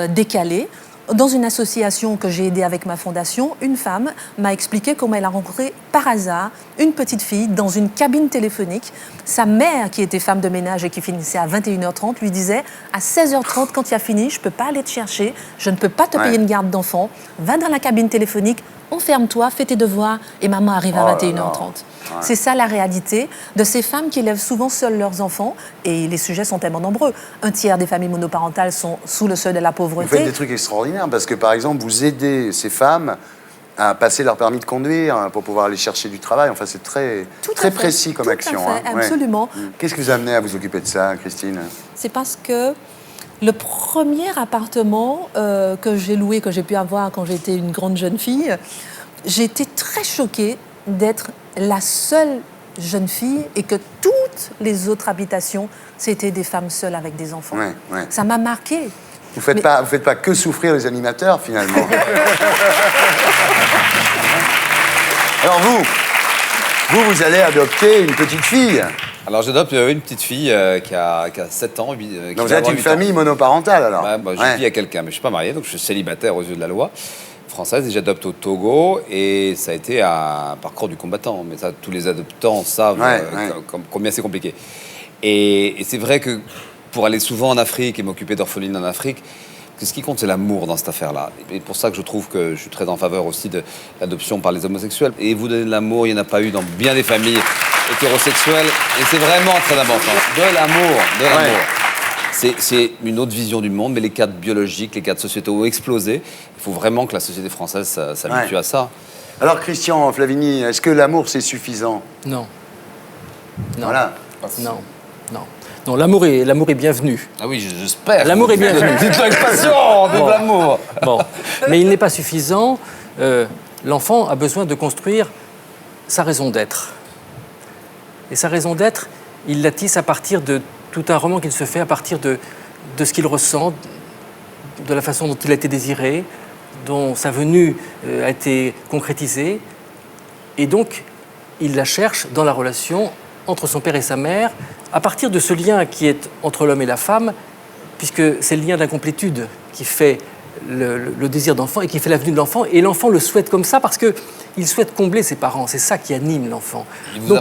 décalés. Dans une association que j'ai aidée avec ma fondation, une femme m'a expliqué comment elle a rencontré par hasard une petite fille dans une cabine téléphonique. Sa mère, qui était femme de ménage et qui finissait à 21h30, lui disait à 16h30, quand tu as fini, je ne peux pas aller te chercher, je ne peux pas te payer une garde d'enfant, va dans la cabine téléphonique, enferme-toi, fais tes devoirs et maman arrive à 21h30. C'est ça la réalité de ces femmes qui élèvent souvent seules leurs enfants, et les sujets sont tellement nombreux. Un tiers des familles monoparentales sont sous le seuil de la pauvreté. Vous faites des trucs extraordinaires parce que, par exemple, vous aidez ces femmes à passer leur permis de conduire pour pouvoir aller chercher du travail. Enfin, c'est très précis comme action. Tout à fait, absolument. Qu'est-ce qui vous a amené à vous occuper de ça, Christine? C'est parce que le premier appartement que j'ai loué, que j'ai pu avoir quand j'étais une grande jeune fille, j'ai été très choquée d'être la seule jeune fille et que toutes les autres habitations, c'était des femmes seules avec des enfants. Ça m'a marquée. Vous faites pas que souffrir les animateurs, finalement. Alors vous allez adopter une petite fille. Alors j'adopte une petite fille qui a 7 ans. Donc vous êtes une famille monoparentale, alors? Je vis à quelqu'un, mais je ne suis pas marié, donc je suis célibataire aux yeux de la loi française et j'adopte au Togo, et ça a été un parcours du combattant, mais ça tous les adoptants savent combien c'est compliqué. Et c'est vrai que pour aller souvent en Afrique et m'occuper d'orphelines en Afrique, ce qui compte, c'est l'amour dans cette affaire-là. Et pour ça que je trouve que je suis très en faveur aussi de l'adoption par les homosexuels. Et vous donner de l'amour, il n'y en a pas eu dans bien des familles hétérosexuelles, et c'est vraiment très important. De l'amour. C'est une autre vision du monde, mais les cadres biologiques, les cadres sociétaux ont explosé. Il faut vraiment que la société française s'habitue à ça. Alors, Christian Flavigny, est-ce que l'amour, c'est suffisant? Non. Voilà. Non, l'amour est bienvenu. Ah oui, j'espère. L'amour est bienvenu. Dites-le avec passion, vive l'amour. Bon, mais il n'est pas suffisant. L'enfant a besoin de construire sa raison d'être. Et sa raison d'être, il la tisse à partir de tout un roman qu'il se fait, à partir de ce qu'il ressent, de la façon dont il a été désiré, dont sa venue a été concrétisée. Et donc, il la cherche dans la relation entre son père et sa mère, à partir de ce lien qui est entre l'homme et la femme, puisque c'est le lien d'incomplétude qui fait le désir d'enfant et qui fait la venue de l'enfant. Et l'enfant le souhaite comme ça parce qu'il souhaite combler ses parents. C'est ça qui anime l'enfant. Il vous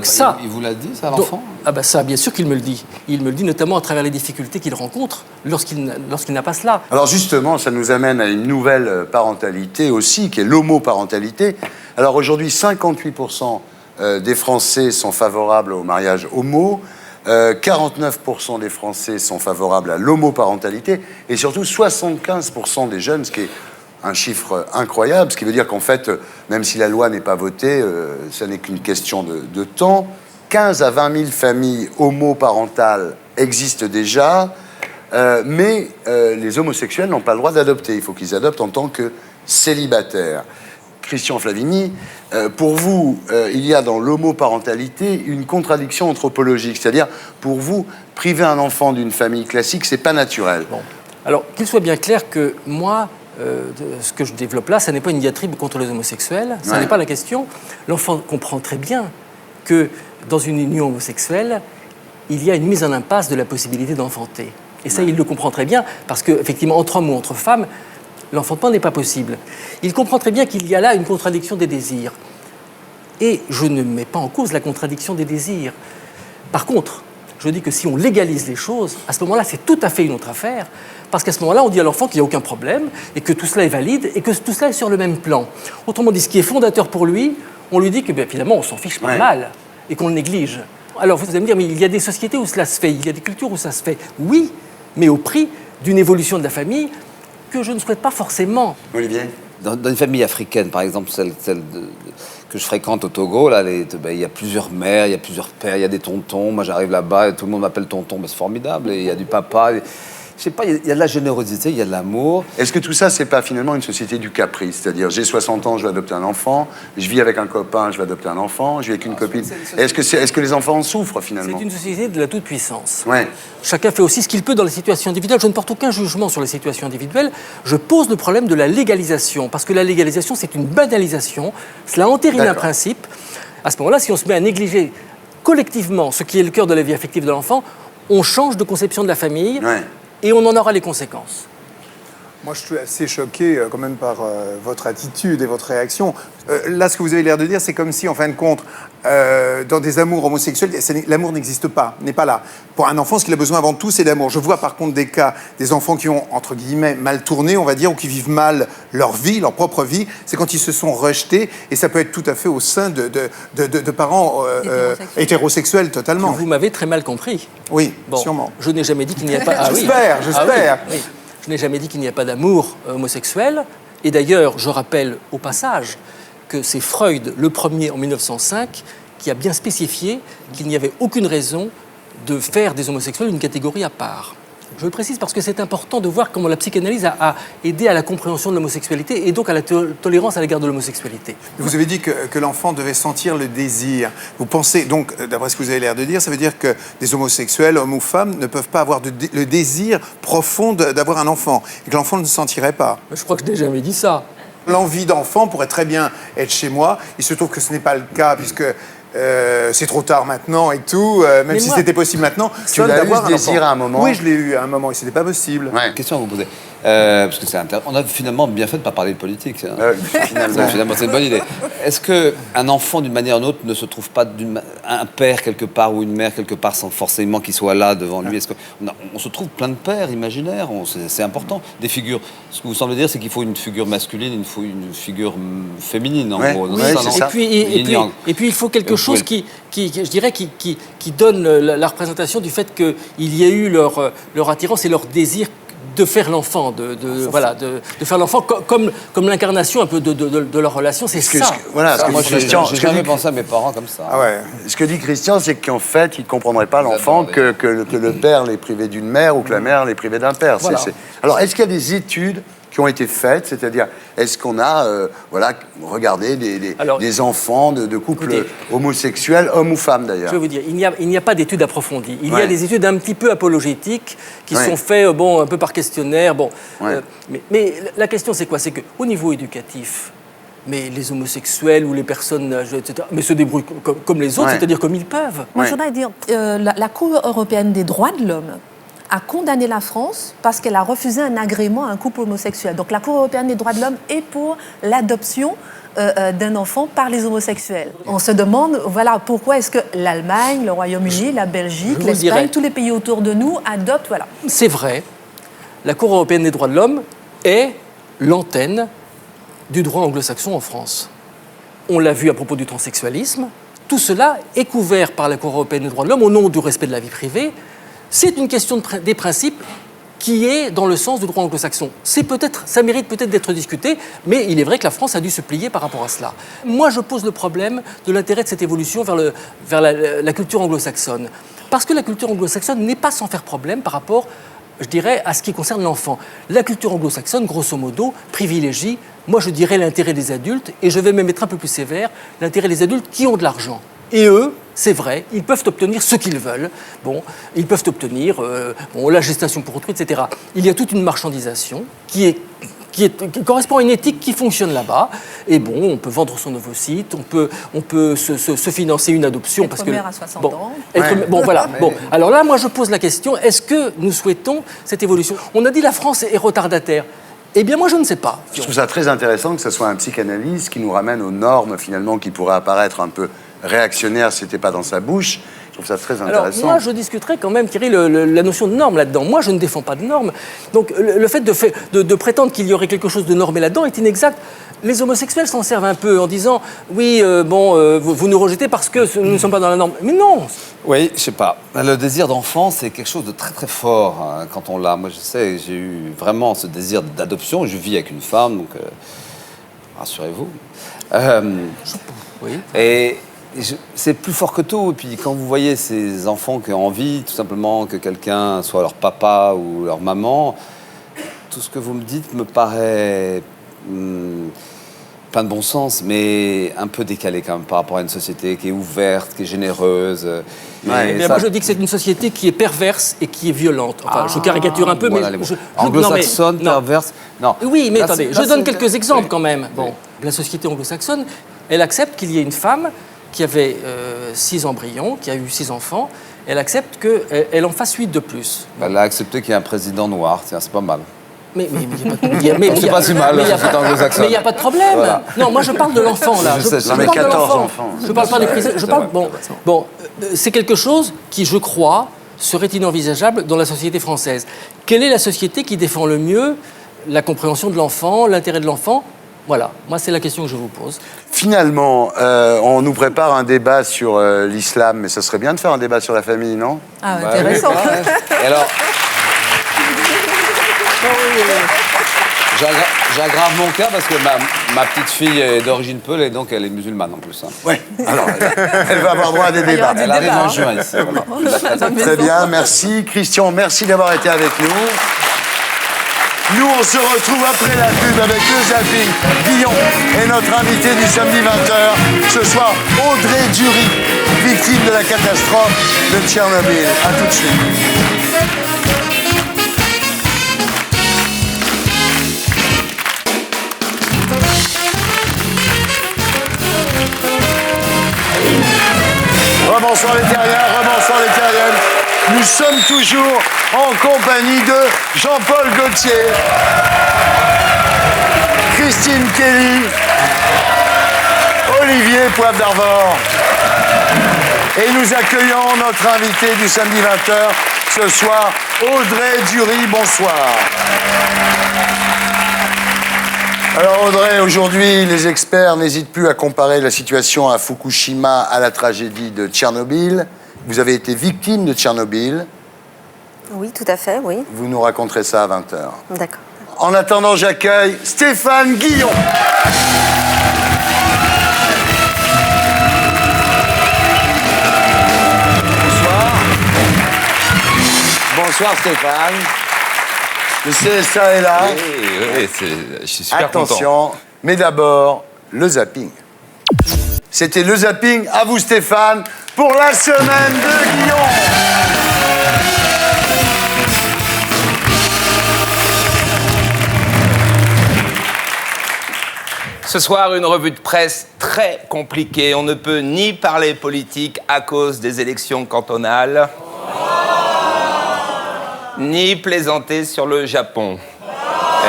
l'a dit, ça, l'enfant? Ça, bien sûr qu'il me le dit. Il me le dit notamment à travers les difficultés qu'il rencontre lorsqu'il n'a pas cela. Alors justement, ça nous amène à une nouvelle parentalité aussi, qui est l'homoparentalité. Alors aujourd'hui, 58% des Français sont favorables au mariage homo, 49% des Français sont favorables à l'homoparentalité, et surtout 75% des jeunes, ce qui est un chiffre incroyable, ce qui veut dire qu'en fait, même si la loi n'est pas votée, ça n'est qu'une question de temps. 15 à 20 000 familles homoparentales existent déjà, mais les homosexuels n'ont pas le droit d'adopter. Il faut qu'ils adoptent en tant que célibataires. Christian Flavigny, pour vous, il y a dans l'homoparentalité une contradiction anthropologique. C'est-à-dire, pour vous, priver un enfant d'une famille classique, c'est pas naturel. Bon. Alors, qu'il soit bien clair que moi, ce que je développe là, ça n'est pas une diatribe contre les homosexuels, ça n'est pas la question. L'enfant comprend très bien que dans une union homosexuelle, il y a une mise en impasse de la possibilité d'enfanter. Et ça, il le comprend très bien, parce qu'effectivement, entre hommes ou entre femmes, l'enfantement n'est pas possible. Il comprend très bien qu'il y a là une contradiction des désirs. Et je ne mets pas en cause la contradiction des désirs. Par contre, je dis que si on légalise les choses, à ce moment-là, c'est tout à fait une autre affaire. Parce qu'à ce moment-là, on dit à l'enfant qu'il n'y a aucun problème, et que tout cela est valide, et que tout cela est sur le même plan. Autrement dit, ce qui est fondateur pour lui, on lui dit que finalement, on s'en fiche pas mal, et qu'on le néglige. Alors vous allez me dire, mais il y a des sociétés où cela se fait, il y a des cultures où ça se fait. Oui, mais au prix d'une évolution de la famille que je ne souhaite pas forcément. Olivier? Dans une famille africaine, par exemple, celle que je fréquente au Togo, là, il y a plusieurs mères, il y a plusieurs pères, il y a des tontons. Moi, j'arrive là-bas et tout le monde m'appelle tonton. C'est formidable. Et il y a du papa. je sais pas, il y a de la générosité, il y a de l'amour. Est-ce que tout ça, c'est pas finalement une société du caprice? C'est-à-dire, j'ai 60 ans, je vais adopter un enfant, je vis avec un copain, je vais adopter un enfant, je vis avec une copine. Est-ce que les enfants en souffrent finalement? C'est une société de la toute-puissance. Ouais. Chacun fait aussi ce qu'il peut dans les situations individuelles. Je ne porte aucun jugement sur les situations individuelles. Je pose le problème de la légalisation, parce que la légalisation, c'est une banalisation. Cela entérine un principe. À ce moment-là, si on se met à négliger collectivement ce qui est le cœur de la vie affective de l'enfant, on change de conception de la famille et on en aura les conséquences. Moi, je suis assez choqué quand même par votre attitude et votre réaction. Là, ce que vous avez l'air de dire, c'est comme si, en fin de compte, dans des amours homosexuels, l'amour n'existe pas, n'est pas là. Pour un enfant, ce qu'il a besoin avant tout, c'est d'amour. Je vois par contre des cas, des enfants qui ont, entre guillemets, mal tourné, on va dire, ou qui vivent mal leur vie, leur propre vie. C'est quand ils se sont rejetés, et ça peut être tout à fait au sein de parents hétérosexuels totalement. Vous m'avez très mal compris. Oui, sûrement. Je n'ai jamais dit qu'il n'y a pas... J'espère. Oui. Je n'ai jamais dit qu'il n'y a pas d'amour homosexuel. Et d'ailleurs, je rappelle au passage que c'est Freud, le premier en 1905, qui a bien spécifié qu'il n'y avait aucune raison de faire des homosexuels une catégorie à part. Je le précise parce que c'est important de voir comment la psychanalyse a aidé à la compréhension de l'homosexualité et donc à la tolérance à l'égard de l'homosexualité. Vous avez dit que l'enfant devait sentir le désir. Vous pensez, donc, d'après ce que vous avez l'air de dire, ça veut dire que des homosexuels, hommes ou femmes, ne peuvent pas avoir le désir profond d'avoir un enfant et que l'enfant ne sentirait pas. Je crois que je n'ai jamais dit ça. L'envie d'enfant pourrait très bien être chez moi. Il se trouve que ce n'est pas le cas puisque c'est trop tard maintenant et tout, même si c'était possible maintenant. Tu l'as eu ce désir à un moment? Oui, je l'ai eu à un moment et c'était pas possible. Question à vous poser. Parce que on a finalement bien fait de ne pas parler de politique. Finalement, c'est une bonne idée. Est-ce qu'un enfant, d'une manière ou d'une autre, ne se trouve pas un père quelque part ou une mère quelque part sans forcément qu'il soit là devant lui? Est-ce on se trouve plein de pères imaginaires? C'est important. Des figures. Ce que vous semblez dire, c'est qu'il faut une figure masculine, une figure féminine, en gros. Oui, c'est ça. Et puis, il faut quelque chose qui donne la représentation du fait qu'il y a eu leur attirance et leur désir de faire l'enfant, de faire l'enfant comme l'incarnation un peu de leur relation, c'est ça. Moi, j'ai jamais pensé à mes parents comme ça. Ah ouais. Ce que dit Christian, c'est qu'en fait, il ne comprendrait pas l'enfant que le père l'ait privé d'une mère ou que la mère l'ait privé d'un père. Voilà. Alors, est-ce qu'il y a des études qui ont été faites, c'est-à-dire, est-ce qu'on a regardé des enfants de couples homosexuels, hommes ou femmes d'ailleurs? Je vais vous dire, il n'y a pas d'études approfondies. Il y a des études un petit peu apologétiques qui sont faites un peu par questionnaire. Mais la question, c'est quoi? C'est qu'au niveau éducatif, mais les homosexuels ou les personnes âgées, etc., mais se débrouillent comme les autres, c'est-à-dire comme ils peuvent. Moi, je voudrais dire, la Cour européenne des droits de l'homme a condamné la France parce qu'elle a refusé un agrément à un couple homosexuel. Donc la Cour européenne des droits de l'homme est pour l'adoption d'un enfant par les homosexuels. On se demande, pourquoi est-ce que l'Allemagne, le Royaume-Uni, la Belgique, l'Espagne, tous les pays autour de nous adoptent, C'est vrai, la Cour européenne des droits de l'homme est l'antenne du droit anglo-saxon en France. On l'a vu à propos du transsexualisme. Tout cela est couvert par la Cour européenne des droits de l'homme au nom du respect de la vie privée. C'est une question des principes qui est dans le sens du droit anglo-saxon. Ça mérite peut-être d'être discuté, mais il est vrai que la France a dû se plier par rapport à cela. Moi, je pose le problème de l'intérêt de cette évolution vers la culture anglo-saxonne. Parce que la culture anglo-saxonne n'est pas sans faire problème par rapport, je dirais, à ce qui concerne l'enfant. La culture anglo-saxonne, grosso modo, privilégie, moi je dirais, l'intérêt des adultes, et je vais même être un peu plus sévère, l'intérêt des adultes qui ont de l'argent. Et eux, c'est vrai, ils peuvent obtenir ce qu'ils veulent. Ils peuvent obtenir la gestation pour autrui, etc. Il y a toute une marchandisation qui correspond à une éthique qui fonctionne là-bas. Et on peut vendre son ovocyte, on peut se financer une adoption. Être mère à 60 ans. Alors là, moi, je pose la question, est-ce que nous souhaitons cette évolution? On a dit la France est retardataire. Eh bien, moi, je ne sais pas. Je trouve ça très intéressant que ce soit un psychanalyste qui nous ramène aux normes, finalement, qui pourraient apparaître un peu réactionnaire si c'était pas dans sa bouche. Je trouve ça très intéressant. Alors moi, je discuterais quand même, Thierry, la notion de norme là-dedans. Moi, je ne défends pas de normes. Donc le fait de prétendre qu'il y aurait quelque chose de normé là-dedans est inexact. Les homosexuels s'en servent un peu en disant « Oui, vous nous rejetez parce que nous ne sommes pas dans la norme. » Mais non. Oui, je sais pas. Le désir d'enfant, c'est quelque chose de très très fort quand on l'a. Moi, je sais, j'ai eu vraiment ce désir d'adoption. Je vis avec une femme, donc rassurez-vous. Oui. Et C'est plus fort que tout. Et puis quand vous voyez ces enfants qui ont envie, tout simplement, que quelqu'un soit leur papa ou leur maman, tout ce que vous me dites me paraît plein de bon sens, mais un peu décalé quand même par rapport à une société qui est ouverte, qui est généreuse. Mais moi, je dis que c'est une société qui est perverse et qui est violente. Enfin, je caricature un peu, voilà, mais... anglo-saxonne, perverse... Non. Oui, mais Là, attendez, je donne quelques exemples quand même. Bon, la société anglo-saxonne, elle accepte qu'il y ait une femme qui avait 6 embryons, qui a eu 6 enfants. Elle accepte qu'elle en fasse 8 de plus. Elle a accepté qu'il y ait un président noir, tiens, c'est pas mal. Mais il n'y a pas de... C'est pas si mal, c'est anglo-saxon. Mais il n'y a pas de problème. Voilà. Non, moi je parle de l'enfant là. Je parle 14 enfants. Je parle pas des prisonniers. Je parle. Bon, c'est quelque chose qui, je crois, serait inenvisageable dans la société française. Quelle est la société qui défend le mieux la compréhension de l'enfant, l'intérêt de l'enfant? Voilà, moi c'est la question que je vous pose. Finalement, on nous prépare un débat sur l'islam, mais ça serait bien de faire un débat sur la famille, non? Ah, intéressant. Et alors, j'aggrave mon cas parce que ma petite fille est d'origine peul et donc elle est musulmane en plus. Hein. Oui, alors elle va avoir droit à des débats. Elle arrive en juin ici. Voilà. Très bien, merci. Christian, merci d'avoir été avec nous. Nous, on se retrouve après la pub avec le zapping, Guillon et notre invité du samedi 20h. Ce soir, Audrey Dury, victime de la catastrophe de Tchernobyl. À tout de suite. Rebonsoir les terriens, rebonsoir les terriennes. Nous sommes toujours en compagnie de Jean-Paul Gaultier, Christine Kelly, Olivier Poivre d'Arvor. Et nous accueillons notre invité du samedi 20h ce soir, Audrey Dury. Bonsoir. Alors Audrey, aujourd'hui, les experts n'hésitent plus à comparer la situation à Fukushima à la tragédie de Tchernobyl. Vous avez été victime de Tchernobyl. Oui, tout à fait, oui. Vous nous raconterez ça à 20h. D'accord. En attendant, j'accueille Stéphane Guillon. Bonsoir. Bonsoir Stéphane. Le CSA est là. Oui, je suis super Attention, content. mais d'abord, le zapping. C'était le zapping, à vous Stéphane, pour la semaine de Guillon. Ce soir, une revue de presse très compliquée. On ne peut ni parler politique à cause des élections cantonales, ni plaisanter sur le Japon.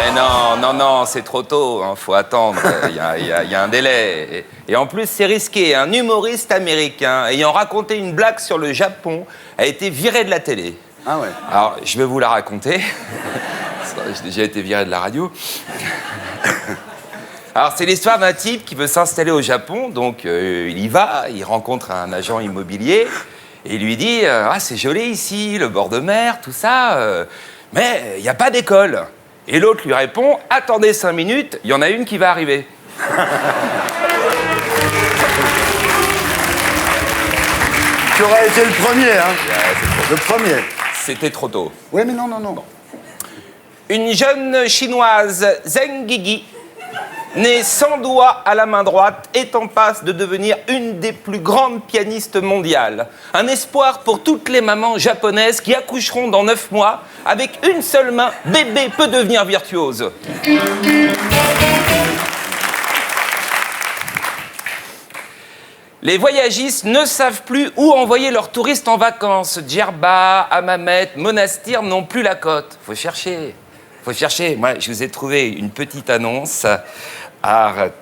Eh non, c'est trop tôt, faut attendre, il y a un délai. Et en plus, c'est risqué. Un humoriste américain ayant raconté une blague sur le Japon a été viré de la télé. Ah ouais. Alors, je vais vous la raconter. J'ai déjà été viré de la radio. Alors, c'est l'histoire d'un type qui veut s'installer au Japon. Donc, il y va, il rencontre un agent immobilier et il lui dit « Ah, c'est joli ici, le bord de mer, tout ça, mais il n'y a pas d'école. » Et l'autre lui répond « Attendez 5 minutes, il y en a une qui va arriver. » Tu aurais été le premier, hein. Le premier. C'était trop tôt. Oui, mais non. Une jeune chinoise, Zheng Guigui, née sans doigt à la main droite, est en passe de devenir une des plus grandes pianistes mondiales. Un espoir pour toutes les mamans japonaises qui accoucheront dans 9 mois. Avec une seule main, bébé peut devenir virtuose. Les voyagistes ne savent plus où envoyer leurs touristes en vacances. Djerba, Hammamet, Monastir n'ont plus la cote. Faut chercher. Moi, je vous ai trouvé une petite annonce.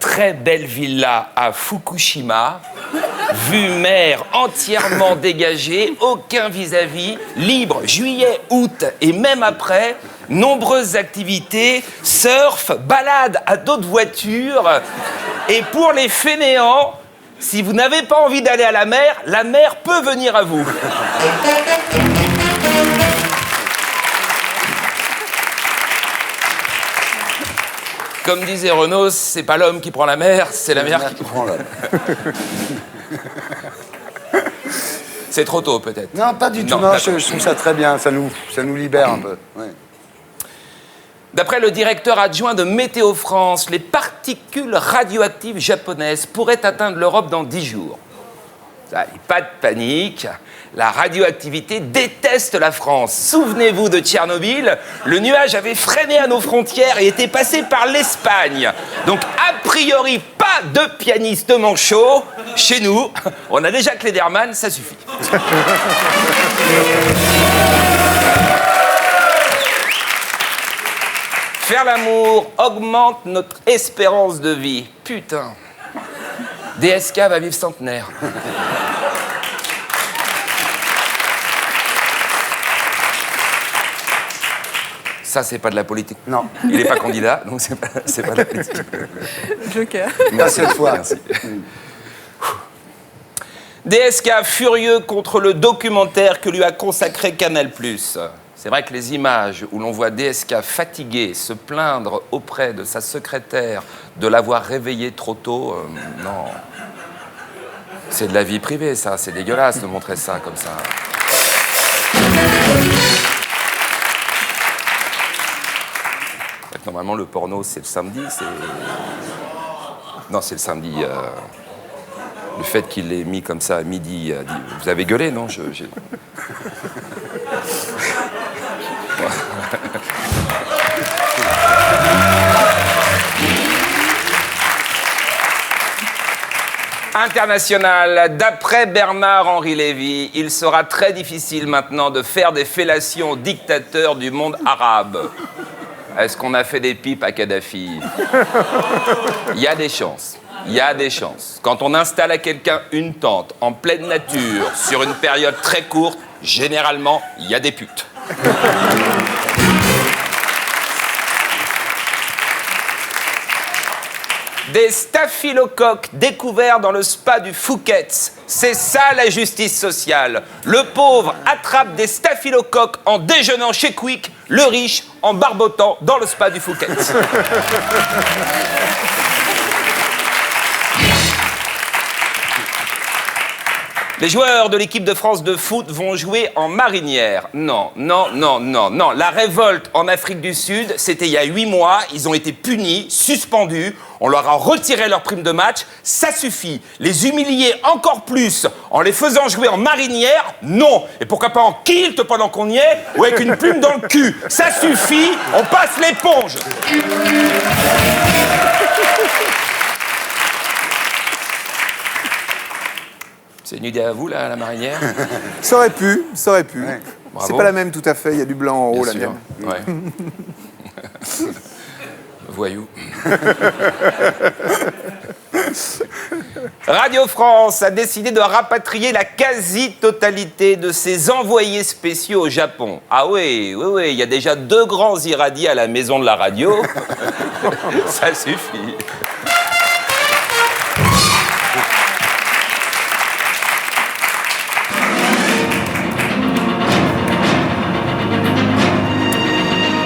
Très belle villa à Fukushima, vue mer entièrement dégagée, aucun vis-à-vis, libre juillet, août et même après, nombreuses activités, surf, balade à dos de voiture. Et pour les fainéants, si vous n'avez pas envie d'aller à la mer peut venir à vous. Comme disait Renaud, c'est pas l'homme qui prend la mer, c'est la mer qui prend l'homme. C'est trop tôt, peut-être. Non, pas du tout. Non, je trouve ça très bien. Ça nous libère un peu. Ouais. D'après le directeur adjoint de Météo France, les particules radioactives japonaises pourraient atteindre l'Europe dans 10 jours. Pas de panique. La radioactivité déteste la France. Souvenez-vous de Tchernobyl, le nuage avait freiné à nos frontières et était passé par l'Espagne. Donc, a priori, pas de pianiste manchot. Chez nous, on a déjà Klederman, ça suffit. Faire l'amour augmente notre espérance de vie. Putain. DSK va vivre centenaire. Ça, c'est pas de la politique. Non. Il n'est pas candidat, donc c'est pas de la politique. Joker. Pas cette fois. Merci. DSK furieux contre le documentaire que lui a consacré Canal+. C'est vrai que les images où l'on voit DSK fatigué se plaindre auprès de sa secrétaire de l'avoir réveillé trop tôt, non. C'est de la vie privée, ça. C'est dégueulasse de montrer ça comme ça. Normalement, le porno, c'est le samedi, Non, c'est le samedi. Le fait qu'il l'ait mis comme ça à midi... Vous avez gueulé, non? International, d'après Bernard-Henri Lévy, il sera très difficile maintenant de faire des fellations aux dictateurs du monde arabe. Est-ce qu'on a fait des pipes à Kadhafi? Il y a des chances. Il y a des chances. Quand on installe à quelqu'un une tente en pleine nature, sur une période très courte, généralement, il y a des putes. Des staphylocoques découverts dans le spa du Phuket. C'est ça la justice sociale. Le pauvre attrape des staphylocoques en déjeunant chez Quick, le riche en barbotant dans le spa du Phuket. Les joueurs de l'équipe de France de foot vont jouer en marinière. Non, non, non, non, non. La révolte en Afrique du Sud, c'était il y a 8 mois. Ils ont été punis, suspendus. On leur a retiré leur prime de match. Ça suffit. Les humilier encore plus en les faisant jouer en marinière, non. Et pourquoi pas en kilt pendant qu'on y est ou avec une plume dans le cul. Ça suffit. On passe l'éponge. C'est une idée à vous, là, la marinière? Ça aurait pu, ça aurait pu. Ouais. C'est pas la même tout à fait, il y a du blanc en haut, Bien la sûr. mienne. Ouais. Voyou. Radio France a décidé de rapatrier la quasi-totalité de ses envoyés spéciaux au Japon. Ah oui, oui, oui, il y a déjà 2 grands irradiés à la maison de la radio. Ça suffit.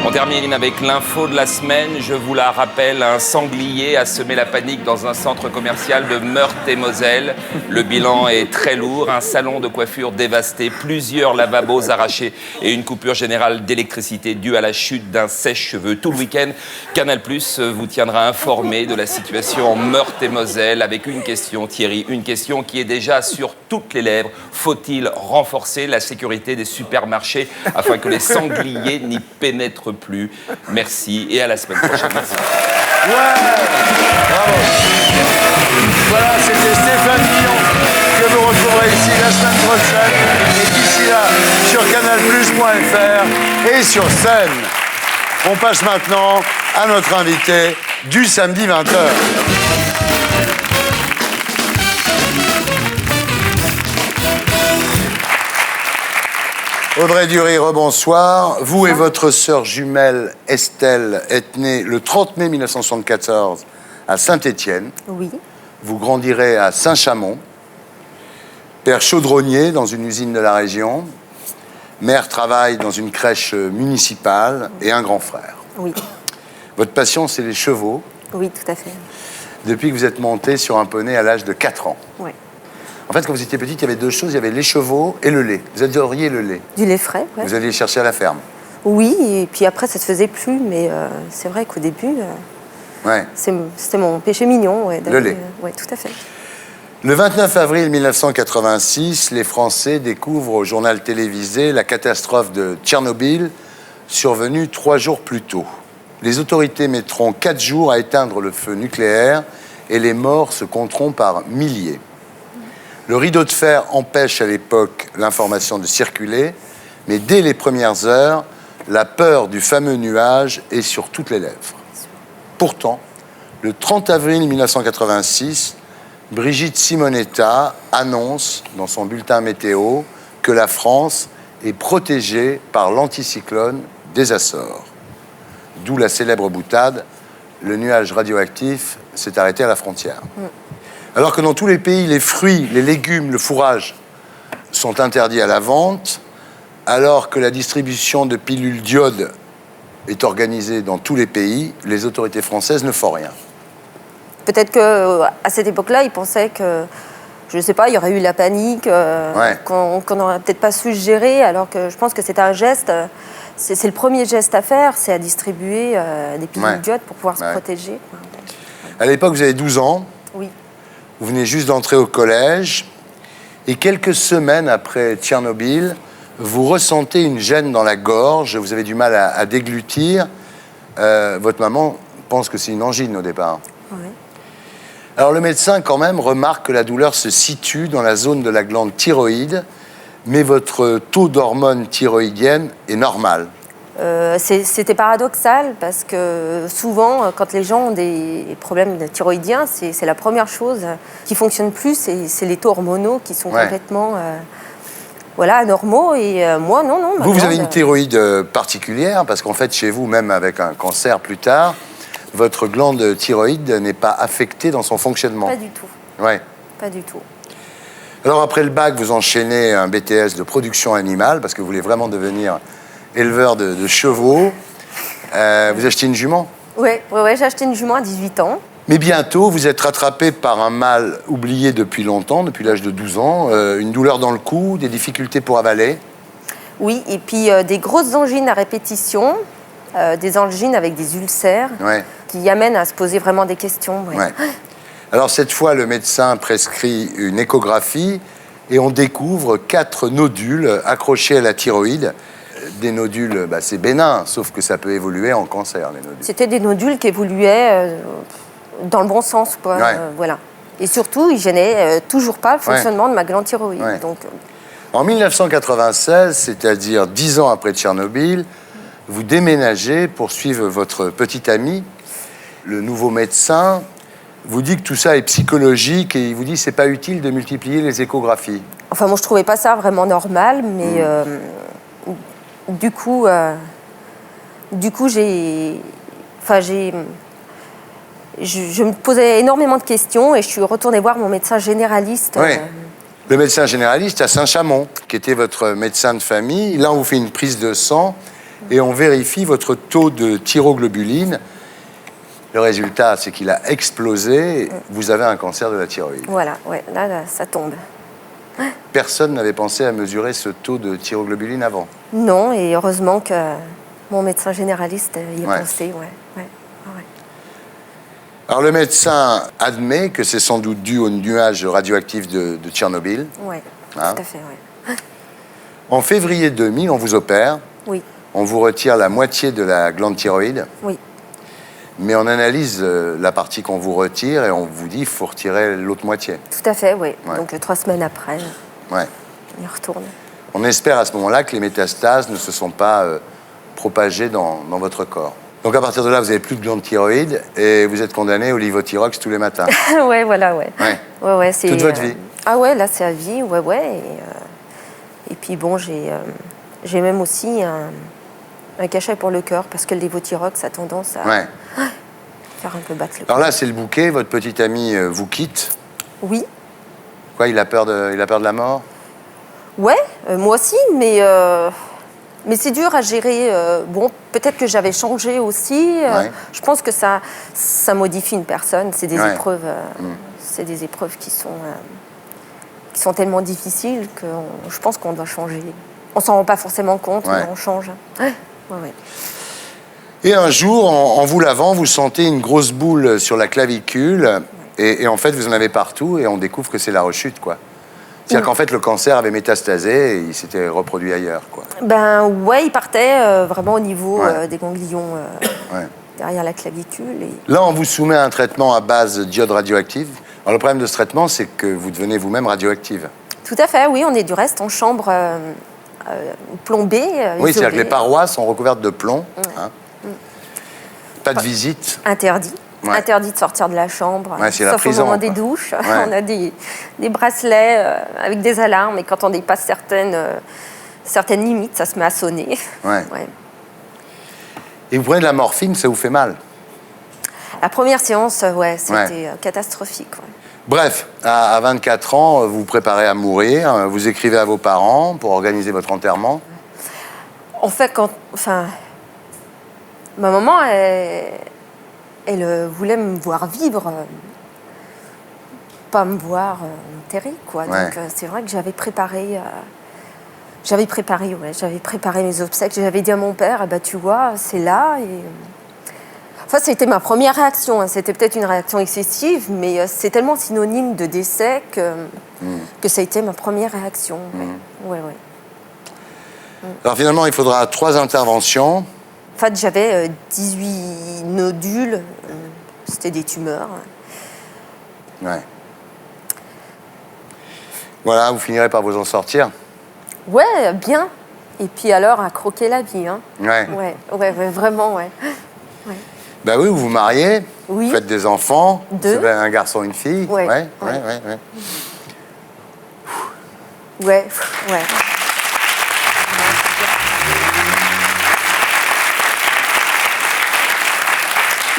On termine avec l'info de la semaine. Je vous la rappelle, un sanglier a semé la panique dans un centre commercial de Meurthe-et-Moselle. Le bilan est très lourd. Un salon de coiffure dévasté, plusieurs lavabos arrachés et une coupure générale d'électricité due à la chute d'un sèche-cheveux. Tout le week-end, Canal+ vous tiendra informé de la situation en Meurthe-et-Moselle avec une question, Thierry, une question qui est déjà sur toutes les lèvres. Faut-il renforcer la sécurité des supermarchés afin que les sangliers n'y pénètrent plus? Merci et à la semaine prochaine. Merci. Ouais. Bravo. Voilà, c'était Stéphane Millon que vous retrouverez ici la semaine prochaine. Et d'ici là, sur canalplus.fr et sur scène. On passe maintenant à notre invité du samedi 20h. Audrey Dury, rebonsoir. Vous et votre sœur jumelle Estelle êtes nés le 30 mai 1974 à Saint-Étienne. Oui. Vous grandirez à Saint-Chamond. Père chaudronnier dans une usine de la région. Mère travaille dans une crèche municipale et un grand frère. Oui. Votre passion, c'est les chevaux, Oui, tout à fait. depuis que vous êtes monté sur un poney à l'âge de 4 ans. Oui. En fait, quand vous étiez petite, il y avait 2 choses. Il y avait les chevaux et le lait. Vous adoriez le lait. Du lait frais, ouais. Vous alliez chercher à la ferme. Oui, et puis après, ça se faisait plus, mais c'est vrai qu'au début, Ouais. c'était mon péché mignon. Ouais, Le lait. Oui, tout à fait. Le 29 avril 1986, les Français découvrent au journal télévisé la catastrophe de Tchernobyl, survenue 3 jours plus tôt. Les autorités mettront 4 jours à éteindre le feu nucléaire et les morts se compteront par milliers. Le rideau de fer empêche à l'époque l'information de circuler, mais dès les premières heures, la peur du fameux nuage est sur toutes les lèvres. Pourtant, le 30 avril 1986, Brigitte Simonetta annonce dans son bulletin météo que la France est protégée par l'anticyclone des Açores. D'où la célèbre boutade, le nuage radioactif s'est arrêté à la frontière. Alors que dans tous les pays, les fruits, les légumes, le fourrage sont interdits à la vente, alors que la distribution de pilules d'iode est organisée dans tous les pays, les autorités françaises ne font rien. Peut-être qu'à cette époque-là, ils pensaient que, je ne sais pas, il y aurait eu la panique, qu'on n'aurait peut-être pas su gérer, alors que je pense que c'est un geste, c'est le premier geste à faire, c'est à distribuer des pilules d'iode pour pouvoir se protéger. À l'époque, vous avez 12 ans, Oui. vous venez juste d'entrer au collège, et quelques semaines après Tchernobyl, vous ressentez une gêne dans la gorge, vous avez du mal à déglutir. Votre maman pense que c'est une angine au départ. Oui. Alors le médecin, quand même, remarque que la douleur se situe dans la zone de la glande thyroïde, mais votre taux d'hormone thyroïdienne est normal. C'était paradoxal parce que souvent, quand les gens ont des problèmes thyroïdiens, c'est la première chose qui fonctionne plus, c'est les taux hormonaux qui sont complètement anormaux. Et moi, non. Vous avez une thyroïde particulière parce qu'en fait, chez vous, même avec un cancer plus tard, votre glande thyroïde n'est pas affectée dans son fonctionnement. Pas du tout. Ouais. Pas du tout. Alors après le bac, vous enchaînez un BTS de production animale parce que vous voulez vraiment devenir éleveur de chevaux. Vous achetez une jument? Oui, j'ai acheté une jument à 18 ans. Mais bientôt, vous êtes rattrapé par un mal oublié depuis longtemps, depuis l'âge de 12 ans, une douleur dans le cou, des difficultés pour avaler. Oui, et puis des grosses angines à répétition, des angines avec des ulcères qui amènent à se poser vraiment des questions. Ouais. Alors cette fois, le médecin prescrit une échographie et on découvre 4 nodules accrochés à la thyroïde. Des nodules, c'est bénin, sauf que ça peut évoluer en cancer, les nodules. C'était des nodules qui évoluaient dans le bon sens, quoi. Voilà. Et surtout, ils gênaient toujours pas le fonctionnement de ma glande thyroïde. Donc, en 1996, c'est-à-dire 10 ans après Tchernobyl, vous déménagez pour suivre votre petit ami. Le nouveau médecin vous dit que tout ça est psychologique et il vous dit que c'est pas utile de multiplier les échographies. Enfin, moi, je trouvais pas ça vraiment normal, mais du coup, je me posais énormément de questions et je suis retournée voir mon médecin généraliste. Le médecin généraliste à Saint-Chamond, qui était votre médecin de famille. Là, on vous fait une prise de sang et on vérifie votre taux de thyroglobuline. Le résultat, c'est qu'il a explosé. Vous avez un cancer de la thyroïde. Voilà, là, ça tombe. Personne n'avait pensé à mesurer ce taux de thyroglobuline avant. Non, et heureusement que mon médecin généraliste y a pensé. Alors le médecin admet que c'est sans doute dû au nuage radioactif de Tchernobyl. Oui, tout à fait, En février 2000, on vous opère. Oui. On vous retire la moitié de la glande thyroïde. Oui. Mais on analyse la partie qu'on vous retire et on vous dit qu'il faut retirer l'autre moitié. Tout à fait, oui. Donc 3 semaines après, on y retourne. On espère à ce moment-là que les métastases ne se sont pas propagées dans votre corps. Donc à partir de là, vous n'avez plus de glande thyroïde et vous êtes condamné au Levothyrox tous les matins. C'est toute votre vie. Ah ouais, là c'est à vie, Et puis bon, j'ai même aussi un cachet pour le cœur parce que le Levothyrox a tendance à faire un peu battre le cœur. Alors là, c'est le bouquet. Votre petit ami vous quitte. Oui. Quoi, il a peur de la mort? Ouais, moi aussi, mais Mais c'est dur à gérer. Bon, peut-être que j'avais changé aussi. Je pense que ça modifie une personne. C'est des épreuves. C'est des épreuves qui sont tellement difficiles que je pense qu'on doit changer. On s'en rend pas forcément compte, mais on change. Ouais. Et un jour, en vous lavant, vous sentez une grosse boule sur la clavicule. Et en fait, vous en avez partout. Et on découvre que c'est la rechute, quoi. C'est-à-dire qu'en fait, le cancer avait métastasé et il s'était reproduit ailleurs, quoi. Ben ouais, il partait vraiment au niveau des ganglions derrière la clavicule. Et... Là, on vous soumet à un traitement à base d'iode radioactive. Alors, le problème de ce traitement, c'est que vous devenez vous-même radioactive. Tout à fait, oui. On est du reste en chambre plombée. Oui, c'est-à-dire que les parois sont recouvertes de plomb. Hein. Pas de visite. Interdit. Interdit de sortir de la chambre, c'est la sauf prison, au moment des douches. On a des bracelets avec des alarmes et quand on dépasse certaines limites, ça se met à sonner. Et vous prenez de la morphine, ça vous fait mal? La première séance, c'était catastrophique. Bref, à 24 ans, vous vous préparez à mourir, vous écrivez à vos parents pour organiser votre enterrement. En fait, ma maman, elle voulait me voir vivre, pas me voir enterrée, quoi. Donc c'est vrai que j'avais préparé mes obsèques. J'avais dit à mon père, tu vois, c'est là. Et... Enfin, c'était ma première réaction. C'était peut-être une réaction excessive, mais c'est tellement synonyme de décès que ça a été ma première réaction. Alors finalement, il faudra 3 interventions. En fait, j'avais 18 nodules. C'était des tumeurs. Voilà, vous finirez par vous en sortir. Ouais, bien. Et puis alors, à croquer la vie. Hein. Vraiment. Ben oui, vous vous mariez, vous faites des enfants. 2. C'est un garçon, une fille. Ouais.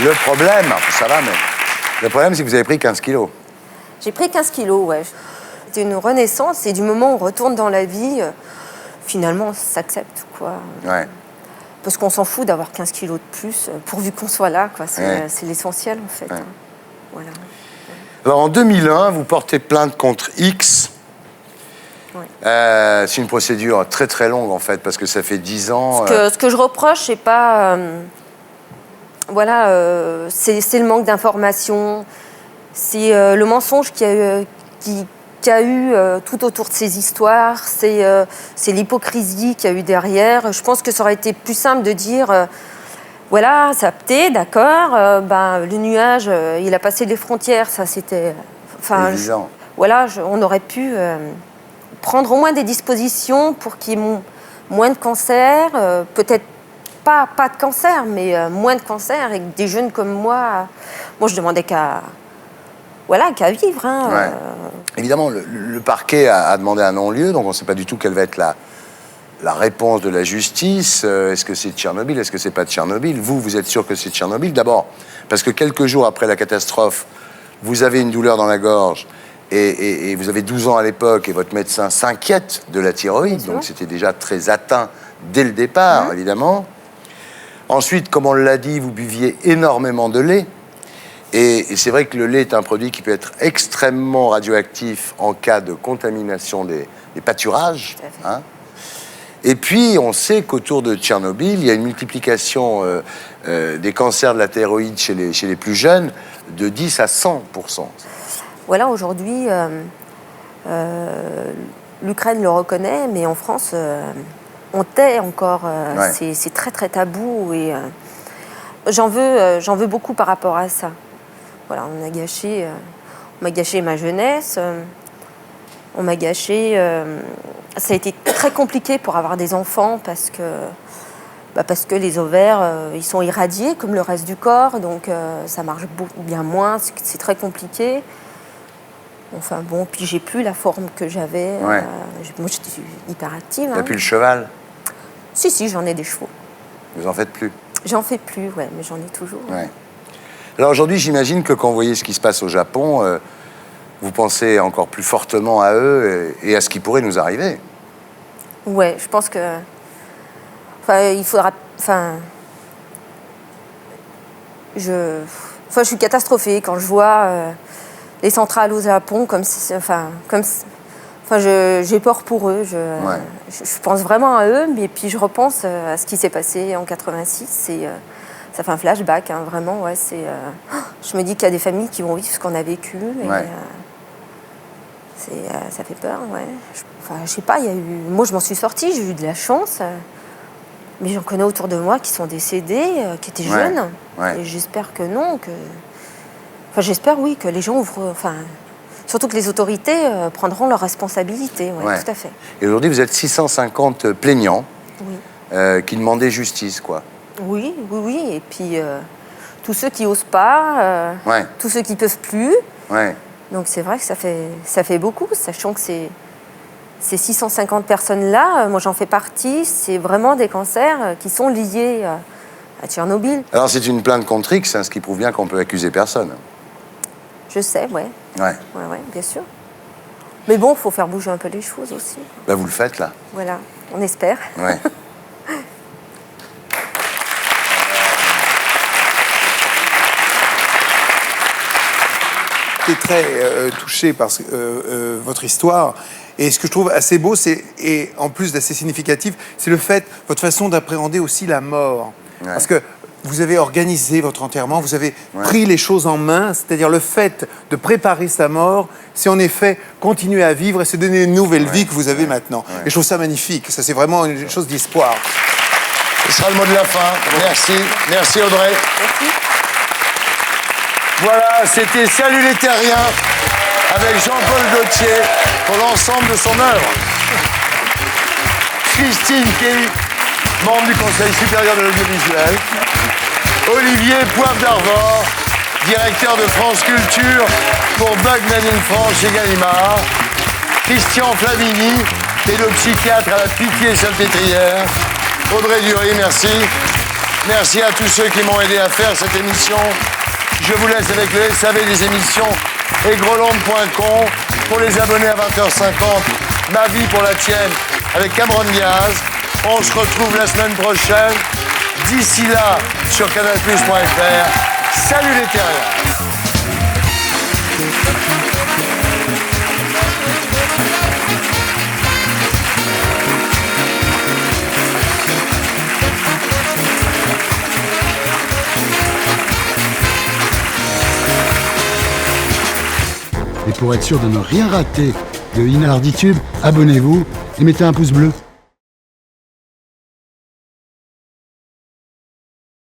Le problème, ça va, mais le problème, c'est que vous avez pris 15 kilos. J'ai pris 15 kilos, C'est une renaissance et du moment où on retourne dans la vie, finalement, on s'accepte, quoi. Parce qu'on s'en fout d'avoir 15 kilos de plus, pourvu qu'on soit là, quoi. C'est l'essentiel, en fait. Voilà. Alors, en 2001, vous portez plainte contre X. C'est une procédure très, très longue, en fait, parce que ça fait 10 ans... Ce que je reproche, c'est pas... c'est le manque d'information, c'est le mensonge qu'il y a eu tout autour de ces histoires, c'est l'hypocrisie qu'il y a eu derrière. Je pense que ça aurait été plus simple de dire, voilà, ça a pété, d'accord, le nuage, il a passé les frontières, ça c'était... on aurait pu prendre au moins des dispositions pour qu'il y ait moins de cancers, peut-être pas de cancer, mais moins de cancer, et que des jeunes comme moi je demandais qu'à vivre. Évidemment, le parquet a demandé un non-lieu, donc on ne sait pas du tout quelle va être la réponse de la justice. Est-ce que c'est de Tchernobyl? Est-ce que c'est pas de Tchernobyl? Vous êtes sûr que c'est de Tchernobyl? D'abord, parce que quelques jours après la catastrophe, vous avez une douleur dans la gorge, et vous avez 12 ans à l'époque, et votre médecin s'inquiète de la thyroïde, donc c'était déjà très atteint dès le départ, évidemment. Ensuite, comme on l'a dit, vous buviez énormément de lait. Et c'est vrai que le lait est un produit qui peut être extrêmement radioactif en cas de contamination des pâturages. Et puis, on sait qu'autour de Tchernobyl, il y a une multiplication des cancers de la thyroïde chez les plus jeunes de 10 à 100%. Voilà, aujourd'hui, l'Ukraine le reconnaît, mais en France... on tait encore, c'est très très tabou et j'en veux beaucoup par rapport à ça. Voilà, on m'a gâché ma jeunesse, on m'a gâché. Ça a été très compliqué pour avoir des enfants parce que les ovaires ils sont irradiés comme le reste du corps, donc ça marche bien moins, c'est très compliqué. Enfin bon, puis j'ai plus la forme que j'avais. Moi, j'étais hyperactive. T'as plus le cheval? Si, j'en ai des chevaux. Vous en faites plus? J'en fais plus, mais j'en ai toujours. Alors aujourd'hui, j'imagine que quand vous voyez ce qui se passe au Japon, vous pensez encore plus fortement à eux et à ce qui pourrait nous arriver. Je pense que il faudra... Je suis catastrophée quand je vois les centrales au Japon j'ai peur pour eux. Je pense vraiment à eux, mais puis je repense à ce qui s'est passé en 86. Ça fait un flashback, hein, vraiment. Ouais, je me dis qu'il y a des familles qui vont vivre ce qu'on a vécu. Ça fait peur, ouais. Je sais pas, moi, je m'en suis sortie, j'ai eu de la chance. Mais j'en connais autour de moi qui sont décédés, qui étaient jeunes. Et j'espère que non. J'espère, oui, que les gens ouvrent... surtout que les autorités prendront leurs responsabilités. Tout à fait. Et aujourd'hui, vous êtes 650 plaignants qui demandaient justice, quoi. Oui. Et puis, tous ceux qui n'osent pas, tous ceux qui ne peuvent plus. Donc, c'est vrai que ça fait beaucoup, sachant que ces 650 personnes-là, moi j'en fais partie, c'est vraiment des cancers qui sont liés à Tchernobyl. Alors c'est une plainte contre X, ce qui prouve bien qu'on peut accuser personne. Je sais, ouais, bien sûr. Mais bon, il faut faire bouger un peu les choses aussi. Vous le faites là. Voilà, on espère. J'étais très touché par votre histoire. Et ce que je trouve assez beau, et en plus d'assez significatif, c'est le fait, votre façon d'appréhender aussi la mort. Parce que vous avez organisé votre enterrement, vous avez pris les choses en main, c'est-à-dire le fait de préparer sa mort, c'est en effet continuer à vivre et se donner une nouvelle vie que vous avez maintenant. Et je trouve ça magnifique, ça c'est vraiment une chose d'espoir. Ce sera le mot de la fin. Merci Audrey. Merci. Voilà, c'était Salut les Terriens avec Jean-Paul Gaultier pour l'ensemble de son œuvre. Christine Kelly, membre du Conseil supérieur de l'audiovisuel. Olivier Poivre d'Arvor, directeur de France Culture pour Bugman in France chez Gallimard. Christian Flavigny, pédopsychiatre à la Pitié-Salpêtrière. Audrey Dury, merci. Merci à tous ceux qui m'ont aidé à faire cette émission. Je vous laisse avec le SAV des émissions et grelande.com. Pour les abonnés à 20h50, Ma vie pour la tienne avec Cameron Diaz. On se retrouve la semaine prochaine. D'ici là, sur canalplus.fr. Salut les terriens! Et pour être sûr de ne rien rater de Inarditube, abonnez-vous et mettez un pouce bleu.